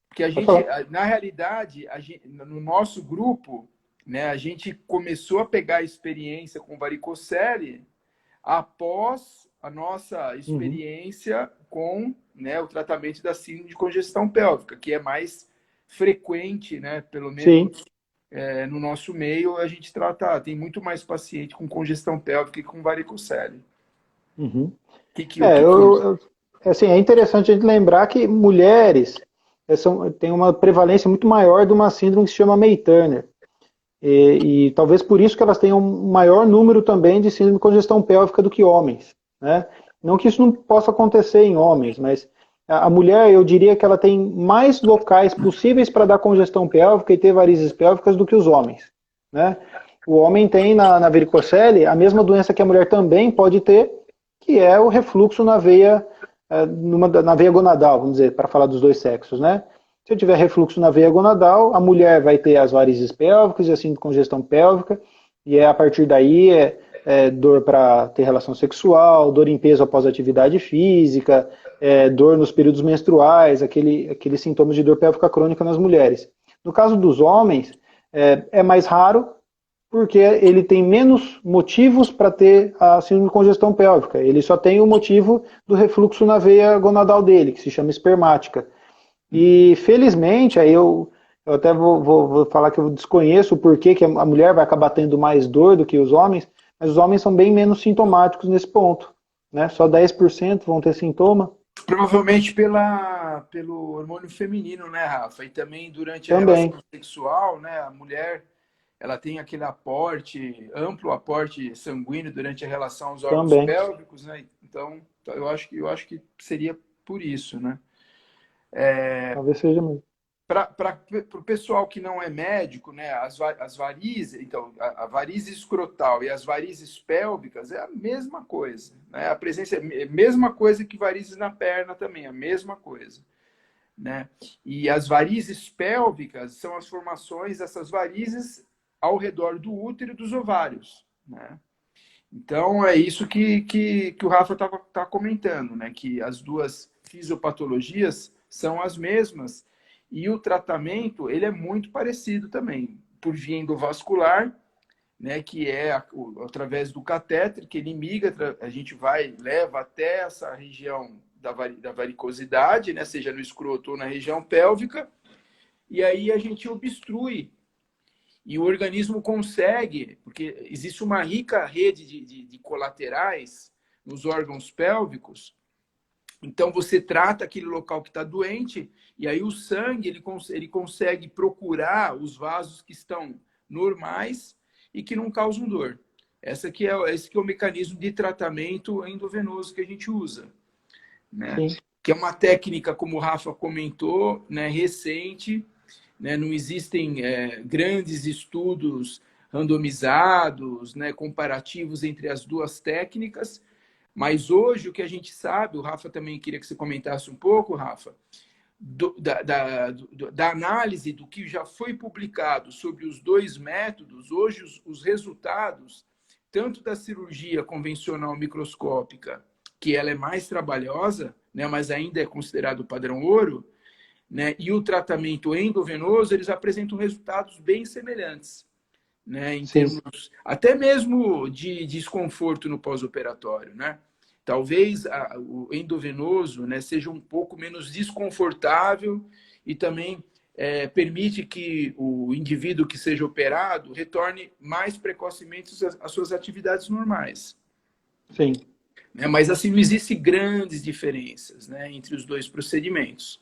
porque a pode gente, falar. na realidade, no nosso grupo, né, a gente começou a pegar a experiência com varicocele após a nossa Uhum. experiência com, né, o tratamento da síndrome de congestão pélvica, que é mais frequente, né, pelo Sim. menos no nosso meio, a gente tem muito mais paciente com congestão pélvica que com varicocele. Uhum. O que que eu... Assim, é interessante a gente lembrar que mulheres têm uma prevalência muito maior de uma síndrome que se chama May-Turner. E talvez por isso que elas tenham um maior número também de síndrome de congestão pélvica do que homens, né? Não que isso não possa acontecer em homens, mas a mulher, eu diria que ela tem mais locais possíveis para dar congestão pélvica e ter varizes pélvicas do que os homens, né? O homem tem na varicocele a mesma doença que a mulher também pode ter, que é o refluxo na veia, na veia gonadal, vamos dizer, para falar dos dois sexos, né? Se eu tiver refluxo na veia gonadal, a mulher vai ter as varizes pélvicas e assim congestão pélvica, e a partir daí dor para ter relação sexual, dor em peso após atividade física, dor nos períodos menstruais, aqueles sintomas de dor pélvica crônica nas mulheres. No caso dos homens, é mais raro, porque ele tem menos motivos para ter a síndrome de congestão pélvica. Ele só tem o motivo do refluxo na veia gonadal dele, que se chama espermática. E felizmente, aí eu até vou falar que eu desconheço o porquê que a mulher vai acabar tendo mais dor do que os homens, mas os homens são bem menos sintomáticos nesse ponto, né? Só 10% vão ter sintoma. Provavelmente pelo hormônio feminino, né, Rafa? E também durante a Também, relação sexual, né, a mulher ela tem aquele amplo aporte sanguíneo durante a relação aos órgãos também. pélvicos, né? Então, eu acho que seria por isso, né? Talvez seja mesmo. Para o pessoal que não é médico, né, as varizes, então, a varize escrotal e as varizes pélvicas é a mesma coisa, né? A presença é a mesma coisa que varizes na perna também, a mesma coisa, né? E as varizes pélvicas são as formações dessas varizes ao redor do útero e dos ovários, né? Então, é isso que o Rafa tá comentando, né? Que as duas fisiopatologias são as mesmas e o tratamento ele é muito parecido também, por via endovascular, né? Que é através do catéter, que ele migra, a gente leva até essa região da varicosidade, né? Seja no escroto ou na região pélvica, e aí a gente obstrui e o organismo consegue, porque existe uma rica rede de colaterais nos órgãos pélvicos, então você trata aquele local que está doente, e aí o sangue ele consegue procurar os vasos que estão normais e que não causam dor. Esse que é o mecanismo de tratamento endovenoso que a gente usa, né? Sim. Que é uma técnica, como o Rafa comentou, né, recente, né? Não existem grandes estudos randomizados, né, comparativos entre as duas técnicas, mas hoje o que a gente sabe, o Rafa também queria que você comentasse um pouco, Rafa, da análise do que já foi publicado sobre os dois métodos, hoje os resultados, tanto da cirurgia convencional microscópica, que ela é mais trabalhosa, né, mas ainda é considerado padrão ouro, né, e o tratamento endovenoso, eles apresentam resultados bem semelhantes, né, em Sim. termos até mesmo de desconforto no pós-operatório, né? Talvez o endovenoso, né, seja um pouco menos desconfortável e também permite que o indivíduo que seja operado retorne mais precocemente às suas atividades normais, Sim. né? Mas assim não existem grandes diferenças, né, entre os dois procedimentos.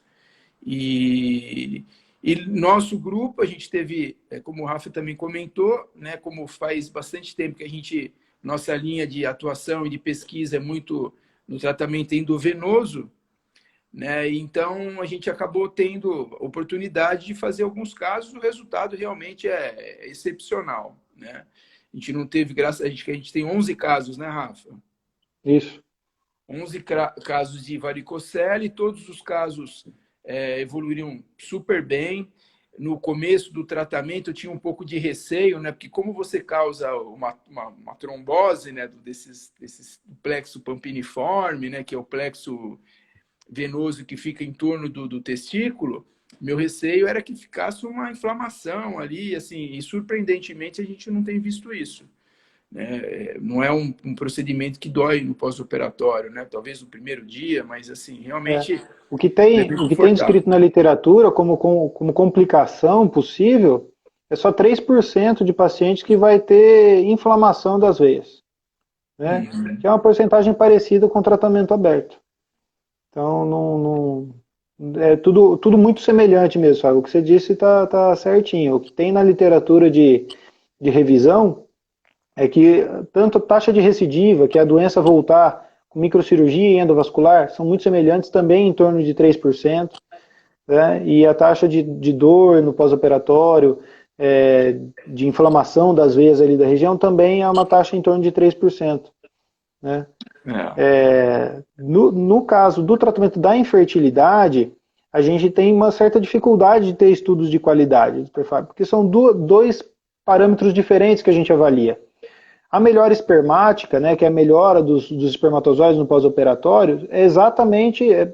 E, nosso grupo, a gente teve, como o Rafa também comentou, né, como faz bastante tempo que nossa linha de atuação e de pesquisa é muito no tratamento endovenoso, né? Então, a gente acabou tendo oportunidade de fazer alguns casos, o resultado realmente é excepcional, né? A gente não teve, a gente tem 11 casos, né, Rafa? Isso. 11 casos de varicocele, todos os casos evoluíram super bem. No começo do tratamento eu tinha um pouco de receio, né? Porque como você causa uma trombose, né, desses plexo pampiniforme, né, que é o plexo venoso que fica em torno do testículo, meu receio era que ficasse uma inflamação ali, assim, e surpreendentemente a gente não tem visto isso. Né? Não é um procedimento que dói no pós-operatório, né? Talvez no primeiro dia, mas assim, É. realmente é bem O que tem confortável. descrito na literatura como complicação possível é só 3% de pacientes que vai ter inflamação das veias, né? Que é uma porcentagem parecida com o tratamento aberto. Então, é tudo muito semelhante mesmo, sabe? O que você disse tá certinho. O que tem na literatura de revisão é que tanto a taxa de recidiva, que é a doença voltar com microcirurgia e endovascular, são muito semelhantes, também em torno de 3%, né? E a taxa de dor no pós-operatório, de inflamação das veias ali da região, também é uma taxa em torno de 3%, né? É. No caso do tratamento da infertilidade, a gente tem uma certa dificuldade de ter estudos de qualidade, doutor Fábio, porque são dois parâmetros diferentes que a gente avalia. A melhora espermática, né, que é a melhora dos espermatozoides no pós-operatório, é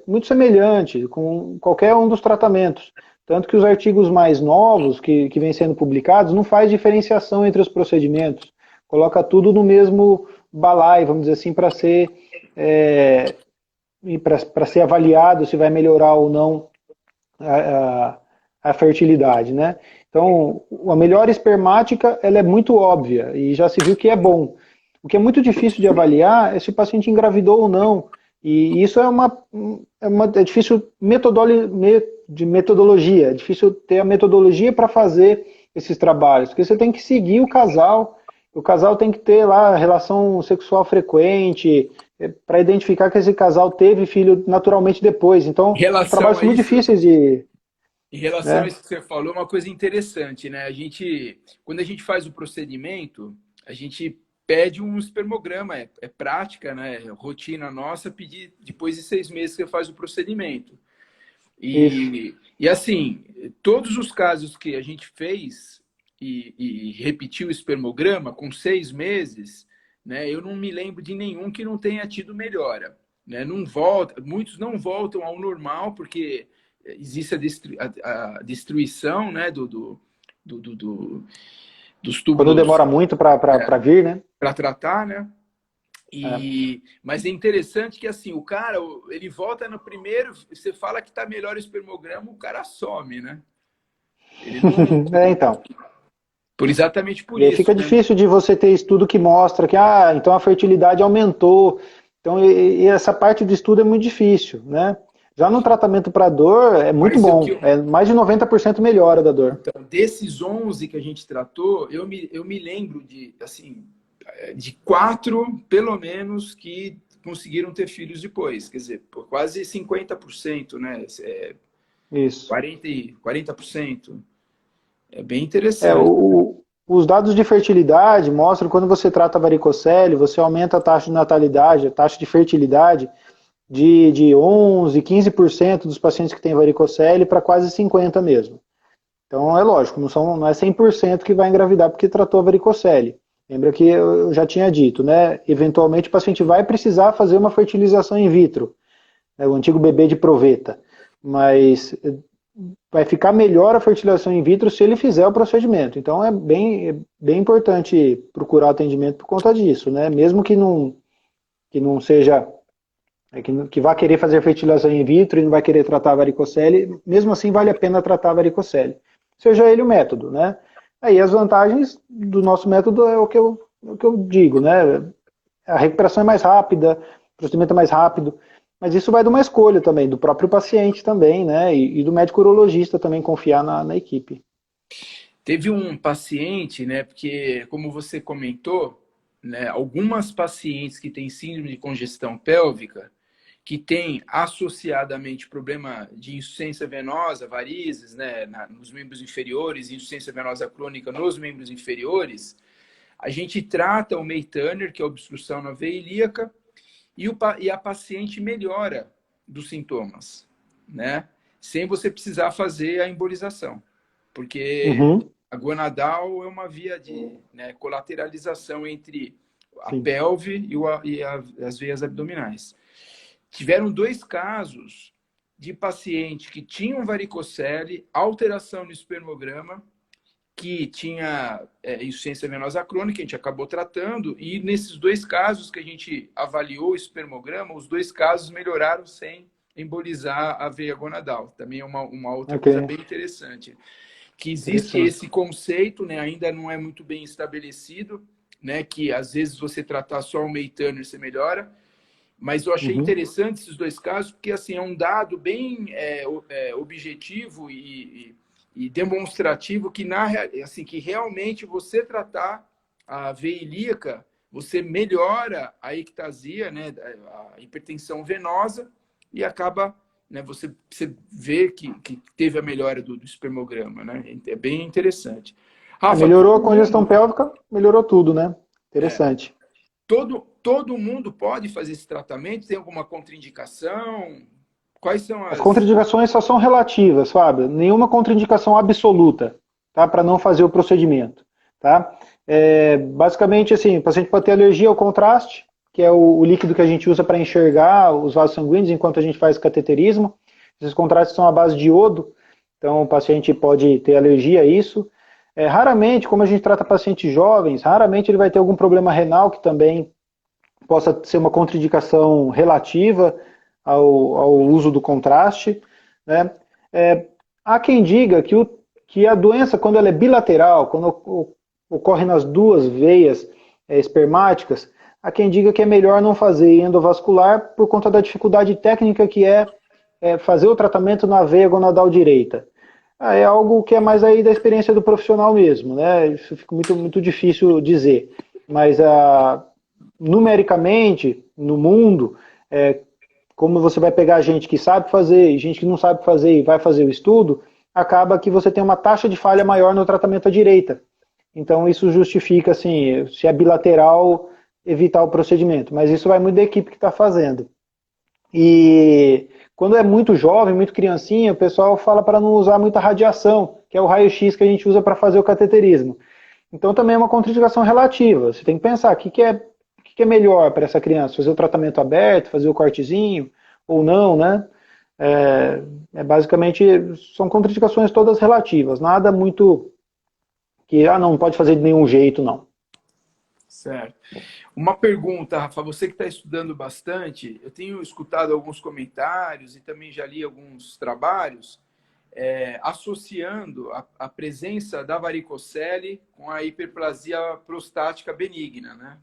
muito semelhante com qualquer um dos tratamentos. Tanto que os artigos mais novos que vêm sendo publicados não faz diferenciação entre os procedimentos. Coloca tudo no mesmo balaio, vamos dizer assim, para ser avaliado se vai melhorar ou não a fertilidade, né? Então, a melhora espermática, ela é muito óbvia e já se viu que é bom. O que é muito difícil de avaliar é se o paciente engravidou ou não. E isso é difícil de metodologia, é difícil ter a metodologia para fazer esses trabalhos, porque você tem que seguir o casal tem que ter lá relação sexual frequente, para identificar que esse casal teve filho naturalmente depois. Em Então, são relação trabalhos a muito isso, difíceis de, em relação a né? isso que você falou, uma coisa interessante, né? Quando a gente faz o procedimento, a gente pede um espermograma, é prática, né? É rotina nossa pedir depois de 6 meses que você faz o procedimento. Isso. E assim, todos os casos que a gente fez e repetiu o espermograma com 6 meses, né? Eu não me lembro de nenhum que não tenha tido melhora, né? Não volta, muitos não voltam ao normal porque existe a destruição, né? Do, do, do- dos Quando túbulos demora muito para vir, né? para tratar, né? É. Mas é interessante que assim, o cara, ele volta no primeiro, você fala que tá melhor o espermograma, o cara some, né? Ele não, Então. por exatamente por E aí isso, fica né? difícil de você ter estudo que mostra que, então a fertilidade aumentou. Então, e essa parte do estudo é muito difícil, né? Já no tratamento para dor é muito Mas o que bom, é mais de 90% melhora da dor. então, desses 11 que a gente tratou, eu me lembro de assim, de 4, pelo menos, que conseguiram ter filhos depois, quer dizer, por quase 50%, né? Isso. 40%. É bem É, interessante. os dados de fertilidade mostram que quando você trata varicocele, você aumenta a taxa de natalidade, a taxa de fertilidade de 11, 15% dos pacientes que têm varicocele para quase 50% mesmo. Então é lógico, não é 100% que vai engravidar porque tratou a varicocele. Lembra que eu já tinha dito, né? Eventualmente o paciente vai precisar fazer uma fertilização in vitro, né? O antigo bebê de proveta. Mas vai ficar melhor a fertilização in vitro se ele fizer o procedimento. Então é bem importante procurar atendimento por conta disso, né? Mesmo que não seja, que vá querer fazer fertilização in vitro e não vai querer tratar a varicocele, mesmo assim vale a pena tratar a varicocele. Seja ele o método, né? Aí as vantagens do nosso método é o que eu digo, né? A recuperação é mais rápida, o procedimento é mais rápido, mas isso vai de uma escolha também, do próprio paciente também, né? E do médico urologista também confiar na equipe. Teve um paciente, né? Porque, como você comentou, né, algumas pacientes que têm síndrome de congestão pélvica, que tem associadamente problema de insuficiência venosa, varizes, né, nos membros inferiores, insuficiência venosa crônica nos membros inferiores, a gente trata o May Turner, que é a obstrução na veia ilíaca, e a paciente melhora dos sintomas, né? Sem você precisar fazer a embolização. Porque a guanadal é uma via de, né, colateralização entre a pelve e as veias abdominais. Tiveram 2 casos de paciente que tinham varicocele, alteração no espermograma, que tinha insuficiência venosa crônica, a gente acabou tratando, e nesses 2 casos que a gente avaliou o espermograma, os 2 casos melhoraram sem embolizar a veia gonadal. Também é uma outra coisa bem interessante. Que existe esse conceito, né, ainda não é muito bem estabelecido, né, que às vezes você tratar só o May Turner você melhora, mas eu achei interessante esses 2 casos, porque assim, é um dado bem objetivo e demonstrativo que, assim, que realmente você tratar a veia ilíaca, você melhora a ectasia, né, a hipertensão venosa, e acaba, né, você vê que teve a melhora do espermograma, né? É bem interessante. Rafa, melhorou a congestão pélvica, melhorou tudo, né? Interessante. Todo mundo pode fazer esse tratamento? Tem alguma contraindicação? Quais são As contraindicações só são relativas, Fábio. Nenhuma contraindicação absoluta, tá? Para não fazer o procedimento, tá? Basicamente, assim, o paciente pode ter alergia ao contraste, que é o líquido que a gente usa para enxergar os vasos sanguíneos enquanto a gente faz cateterismo. Esses contrastes são à base de iodo, então o paciente pode ter alergia a isso. Raramente, como a gente trata pacientes jovens, raramente ele vai ter algum problema renal que também possa ser uma contraindicação relativa ao uso do contraste, né? Há quem diga que a doença, quando ela é bilateral, quando ocorre nas 2 veias espermáticas, há quem diga que é melhor não fazer endovascular por conta da dificuldade técnica que é fazer o tratamento na veia gonadal direita. É algo que é mais aí da experiência do profissional mesmo, né? Isso fica muito difícil dizer. Mas, numericamente, no mundo, como você vai pegar gente que sabe fazer e gente que não sabe fazer e vai fazer o estudo, acaba que você tem uma taxa de falha maior no tratamento à direita. Então, isso justifica, assim, se é bilateral, evitar o procedimento. Mas isso vai muito da equipe que está fazendo. E quando é muito jovem, muito criancinha, o pessoal fala para não usar muita radiação, que é o raio-x que a gente usa para fazer o cateterismo. Então também é uma contraindicação relativa. Você tem que pensar, o que é melhor para essa criança? Fazer o tratamento aberto, fazer o cortezinho, ou não, né? Basicamente, são contraindicações todas relativas. Nada muito que, não pode fazer de nenhum jeito, não. Certo. Uma pergunta, Rafa, você que está estudando bastante, eu tenho escutado alguns comentários e também já li alguns trabalhos associando a presença da varicocele com a hiperplasia prostática benigna, né?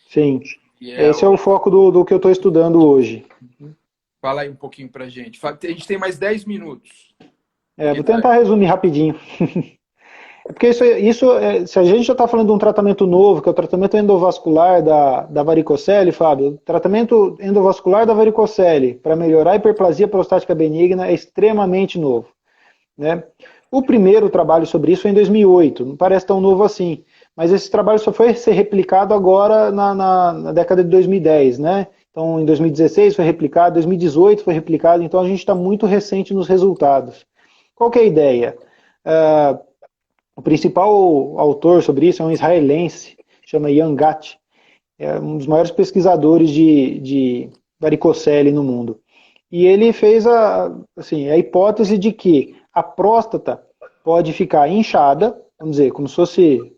Sim, esse é o foco do que eu estou estudando hoje. Fala aí um pouquinho para a gente. A gente tem mais 10 minutos. Vou tentar resumir rapidinho. Porque se a gente já está falando de um tratamento novo, que é o tratamento endovascular da varicocele, Fábio, o tratamento endovascular da varicocele para melhorar a hiperplasia prostática benigna é extremamente novo, né? O primeiro trabalho sobre isso foi em 2008, não parece tão novo assim, mas esse trabalho só foi ser replicado agora na década de 2010, né? Então, em 2016 foi replicado, 2018 foi replicado, então a gente está muito recente nos resultados. Qual que é a ideia? O principal autor sobre isso é um israelense, chama Ian Gatti, é um dos maiores pesquisadores de varicocele no mundo. E ele fez a hipótese de que a próstata pode ficar inchada, vamos dizer, como se fosse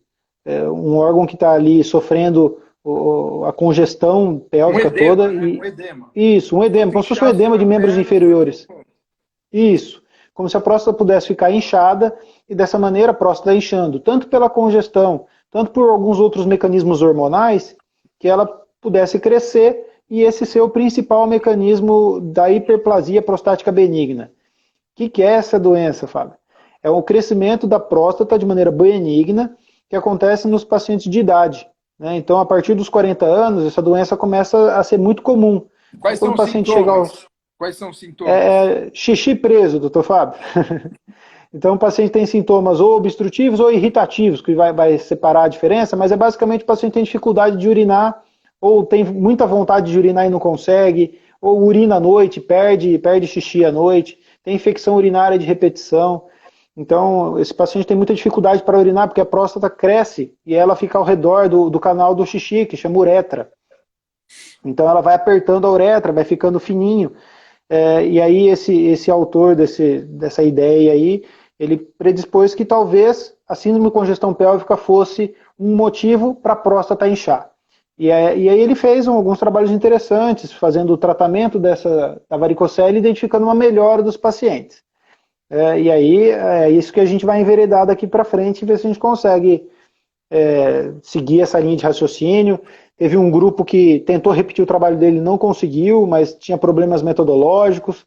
um órgão que está ali sofrendo a congestão pélvica toda. Um edema. Isso, um edema, como se fosse um edema de membros inferiores. Isso, como se a próstata pudesse ficar inchada, e dessa maneira a próstata inchando, tanto pela congestão, tanto por alguns outros mecanismos hormonais, que ela pudesse crescer, e esse ser o principal mecanismo da hiperplasia prostática benigna. O que é essa doença, Fábio? É o crescimento da próstata de maneira benigna, que acontece nos pacientes de idade, né? Então, a partir dos 40 anos, essa doença começa a ser muito comum. Então, Quais quando são o os paciente chega ao... sintomas? Quais são os sintomas? xixi preso, doutor Fábio. Então, o paciente tem sintomas ou obstrutivos ou irritativos, que vai separar a diferença, mas é basicamente o paciente tem dificuldade de urinar, ou tem muita vontade de urinar e não consegue, ou urina à noite, perde xixi à noite, tem infecção urinária de repetição. Então, esse paciente tem muita dificuldade para urinar, porque a próstata cresce e ela fica ao redor do canal do xixi, que chama uretra. Então, ela vai apertando a uretra, vai ficando fininho. E aí esse autor dessa ideia aí, ele predispôs que talvez a síndrome de congestão pélvica fosse um motivo para a próstata inchar. E aí ele fez alguns trabalhos interessantes, fazendo o tratamento da varicocele, identificando uma melhora dos pacientes. E aí é isso que a gente vai enveredar daqui para frente, ver se a gente consegue seguir essa linha de raciocínio. Teve um grupo que tentou repetir o trabalho dele, não conseguiu, mas tinha problemas metodológicos.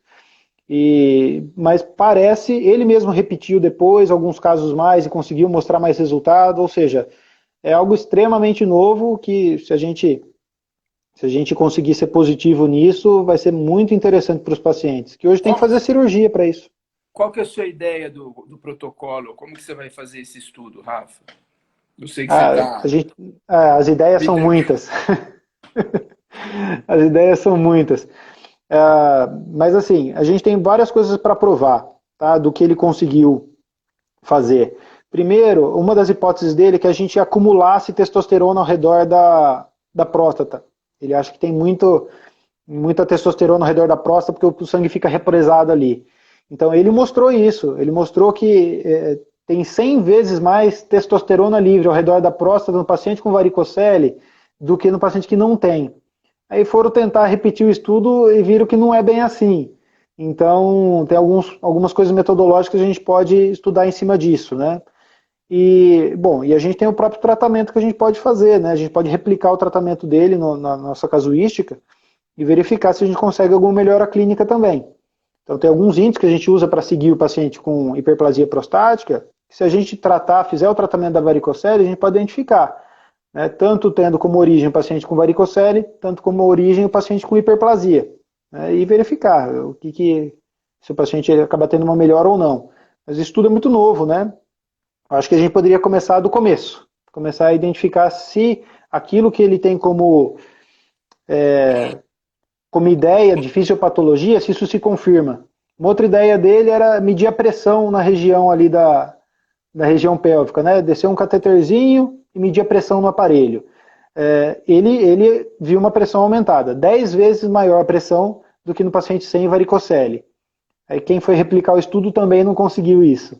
Mas parece, ele mesmo repetiu depois alguns casos mais e conseguiu mostrar mais resultado, ou seja, é algo extremamente novo que se a gente conseguir ser positivo nisso, vai ser muito interessante para os pacientes, que hoje tem que Qual, fazer cirurgia para isso. qual que é a sua ideia do protocolo? Como que você vai fazer esse estudo, Rafa? Eu sei que você Ah, está... as ideias são muitas. As ideias são muitas. Mas assim, a gente tem várias coisas para provar, tá, do que ele conseguiu fazer. Primeiro, uma das hipóteses dele é que a gente acumulasse testosterona ao redor da próstata. Ele acha que tem muita testosterona ao redor da próstata porque o sangue fica represado ali. Então ele mostrou isso, ele mostrou que tem 100 vezes mais testosterona livre ao redor da próstata no paciente com varicocele do que no paciente que não tem. Aí foram tentar repetir o estudo e viram que não é bem assim. Então, tem algumas coisas metodológicas que a gente pode estudar em cima disso, né? E a gente tem o próprio tratamento que a gente pode fazer, né? A gente pode replicar o tratamento dele na nossa casuística e verificar se a gente consegue alguma melhora clínica também. Então, tem alguns índices que a gente usa para seguir o paciente com hiperplasia prostática, que se a gente fizer o tratamento da varicocele, a gente pode identificar, né? Tanto tendo como origem o paciente com varicocele, tanto como origem o paciente com hiperplasia, né? E verificar se o paciente acaba tendo uma melhora ou não. Mas o estudo é muito novo, né? Acho que a gente poderia começar do começo, começar a identificar se aquilo que ele tem como ideia de fisiopatologia, se isso se confirma. Uma outra ideia dele era medir a pressão na região ali da região pélvica, né? Descer um cateterzinho e medir a pressão no aparelho. Ele viu uma pressão aumentada, 10 vezes maior a pressão do que no paciente sem varicocele. Aí quem foi replicar o estudo também não conseguiu isso.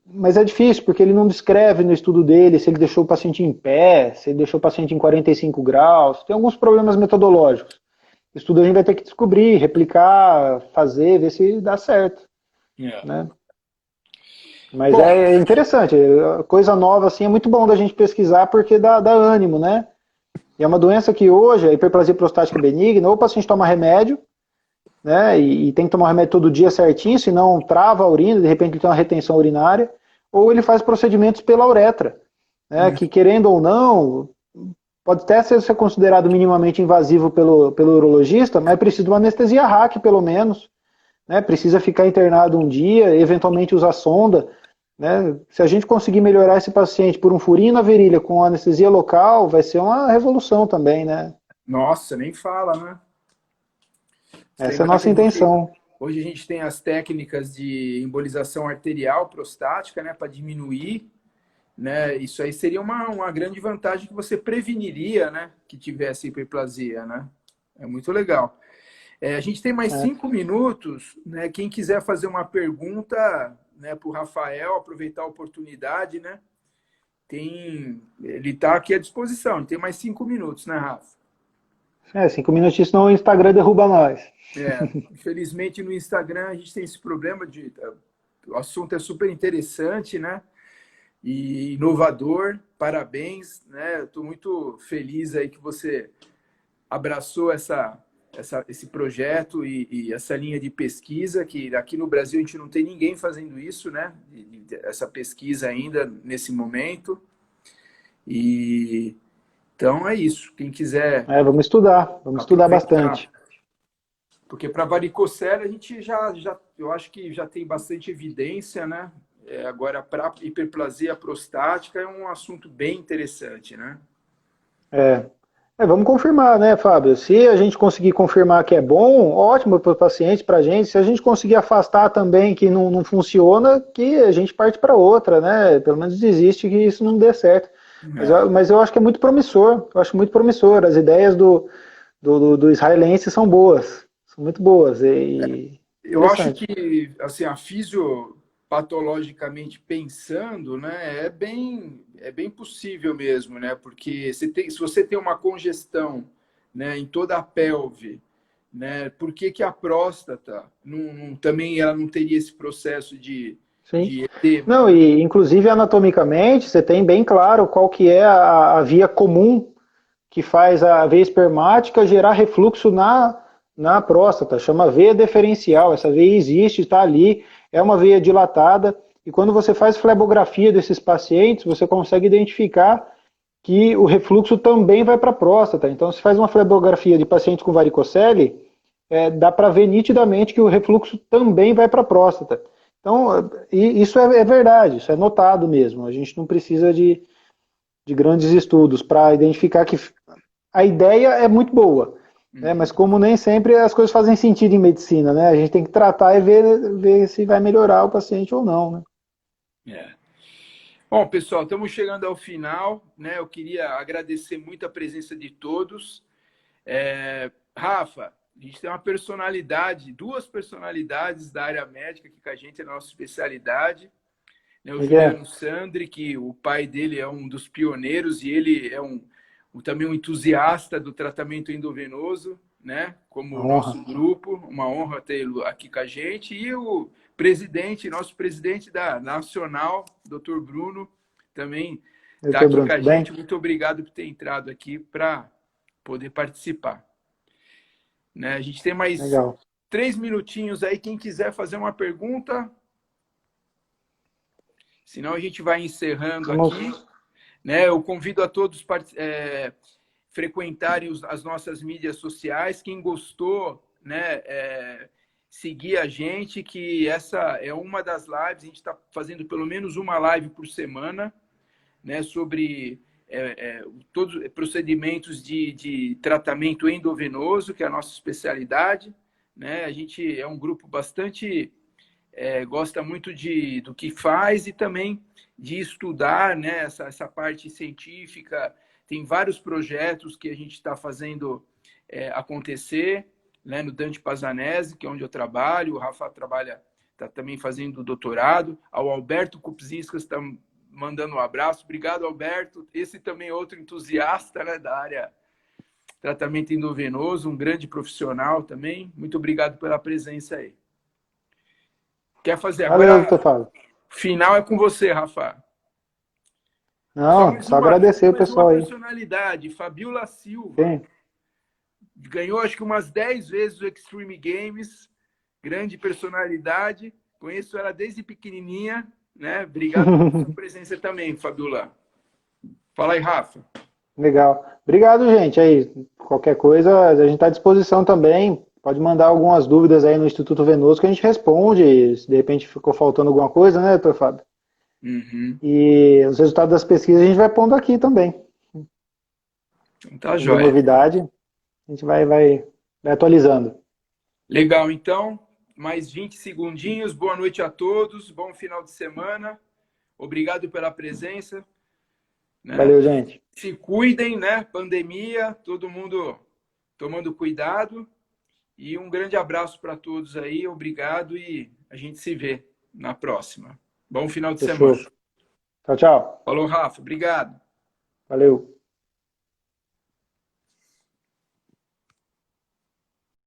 Mas é difícil, porque ele não descreve no estudo dele se ele deixou o paciente em pé, se ele deixou o paciente em 45 graus. Tem alguns problemas metodológicos. O estudo a gente vai ter que descobrir, replicar, fazer, ver se dá certo. É. Né? Mas Bom, é interessante, coisa nova assim é muito bom da gente pesquisar porque dá ânimo, né? E é uma doença que hoje, a hiperplasia prostática benigna, ou o paciente toma remédio, né? E tem que tomar remédio todo dia certinho, senão trava a urina, de repente ele tem uma retenção urinária, ou ele faz procedimentos pela uretra, né? Que querendo ou não, pode até ser considerado minimamente invasivo pelo urologista, mas precisa de uma anestesia RAC pelo menos, né? Precisa ficar internado um dia, eventualmente usar sonda, né? Se a gente conseguir melhorar esse paciente por um furinho na virilha com anestesia local, vai ser uma revolução também, né? nossa, nem fala, né? Você Essa é a nossa imagina que intenção. hoje a gente tem as técnicas de embolização arterial prostática, né, para diminuir, né? Isso aí seria uma grande vantagem que você preveniria, né, que tivesse hiperplasia, né? É muito legal. A gente tem mais É. 5 minutos, né? Quem quiser fazer uma pergunta, né, para o Rafael, aproveitar a oportunidade, né? Ele está aqui à disposição. Tem mais 5 minutos, né, Rafa? 5 minutinhos, senão o Instagram derruba nós. Infelizmente no Instagram a gente tem esse problema o assunto é super interessante, né? E inovador. Parabéns, né? Estou muito feliz aí que você abraçou esse projeto e essa linha de pesquisa, que aqui no Brasil a gente não tem ninguém fazendo isso, né? Essa pesquisa ainda nesse momento. E Então é isso. Quem quiser Vamos estudar aproveitar, bastante. porque para varicocele a gente eu acho que já tem bastante evidência, né? Agora, para hiperplasia prostática é um assunto bem interessante, né? É. Vamos confirmar, né, Fábio? Se a gente conseguir confirmar que é bom, ótimo para o paciente, para a gente. Se a gente conseguir afastar também que não funciona, que a gente parte para outra, né? Pelo menos desiste que isso não dê certo. É. Mas eu acho que é muito promissor. Eu acho muito promissor. As ideias do israelense são boas. São muito boas e Eu acho interessante. que, assim, a fisiopatologicamente pensando, né, é bem possível mesmo, né? Porque se você tem uma congestão, né, em toda a pelve, né, por que que a próstata também ela não teria esse processo Sim. de edema, Não, né? e inclusive anatomicamente você tem bem claro qual que é a via comum que faz a veia espermática gerar refluxo na próstata, chama veia deferencial. Essa veia existe, está ali, é uma veia dilatada, e quando você faz flebografia desses pacientes, você consegue identificar que o refluxo também vai para a próstata. Então, se faz uma flebografia de paciente com varicocele, dá para ver nitidamente que o refluxo também vai para a próstata. Então, isso é verdade, isso é notado mesmo. A gente não precisa de grandes estudos para identificar que a ideia é muito boa, né? Mas Uhum. como nem sempre as coisas fazem sentido em medicina, né? A gente tem que tratar e ver se vai melhorar o paciente ou não, né? É. Bom, pessoal, estamos chegando ao final, né? Eu queria agradecer muito a presença de todos. Rafa, a gente tem uma personalidade, duas personalidades da área médica aqui com a gente, é a nossa especialidade, né? O Ele é Juliano Sandri, que o pai dele é um dos pioneiros e ele é também um entusiasta do tratamento endovenoso, né? Como uma o honra. nosso grupo, uma honra tê-lo aqui com a gente. E o presidente, nosso presidente da Nacional, Dr. Bruno, também está Doutor aqui com Bruno, a tudo gente. bem? Muito obrigado por ter entrado aqui para poder participar. Né? A gente tem mais Legal. 3 minutinhos aí. Quem quiser fazer uma pergunta, senão a gente vai encerrando Vamos. aqui. Né? Eu convido a todos frequentarem as nossas mídias sociais. Quem gostou, né, seguir a gente, que essa é uma das lives. A gente está fazendo pelo menos uma live por semana, né, sobre todos os procedimentos de tratamento endovenoso, que é a nossa especialidade. Né? A gente é um grupo bastante gosta muito do que faz e também de estudar, né, essa parte científica. Tem vários projetos que a gente está fazendo acontecer, né, no Dante Pazanese, que é onde eu trabalho. O Rafa está também fazendo doutorado. Ao Alberto Kupzinskas está mandando um abraço. Obrigado, Alberto. Esse também é outro entusiasta, né, da área tratamento endovenoso, um grande profissional também. Muito obrigado pela presença aí. Quer fazer Valeu, doutor agora? Fábio. Final é com você, Rafa. Não, só agradecer o Mais uma pessoal aí. personalidade, Fabiola Silva. Quem? Ganhou acho que umas 10 vezes o Extreme Games. Grande personalidade. Conheço ela desde pequenininha, né? Obrigado pela sua presença também, Fabiola. Fala aí, Rafa. Legal. Obrigado, gente. Aí, qualquer coisa, a gente está à disposição também. Pode mandar algumas dúvidas aí no Instituto Venoso que a gente responde. Se de repente ficou faltando alguma coisa, né, doutor Fábio? Uhum. E os resultados das pesquisas a gente vai pondo aqui também. Então tá Alguma jóia. novidade, a gente vai atualizando. Legal, então. Mais 20 segundinhos. Boa noite a todos. Bom final de semana. Obrigado pela presença. Né? Valeu, gente. Se cuidem, né? Pandemia, todo mundo tomando cuidado. E um grande abraço para todos aí. Obrigado e a gente se vê na próxima. Bom final de Fechou. semana. Tchau, tchau. Falou, Rafa. Obrigado. Valeu.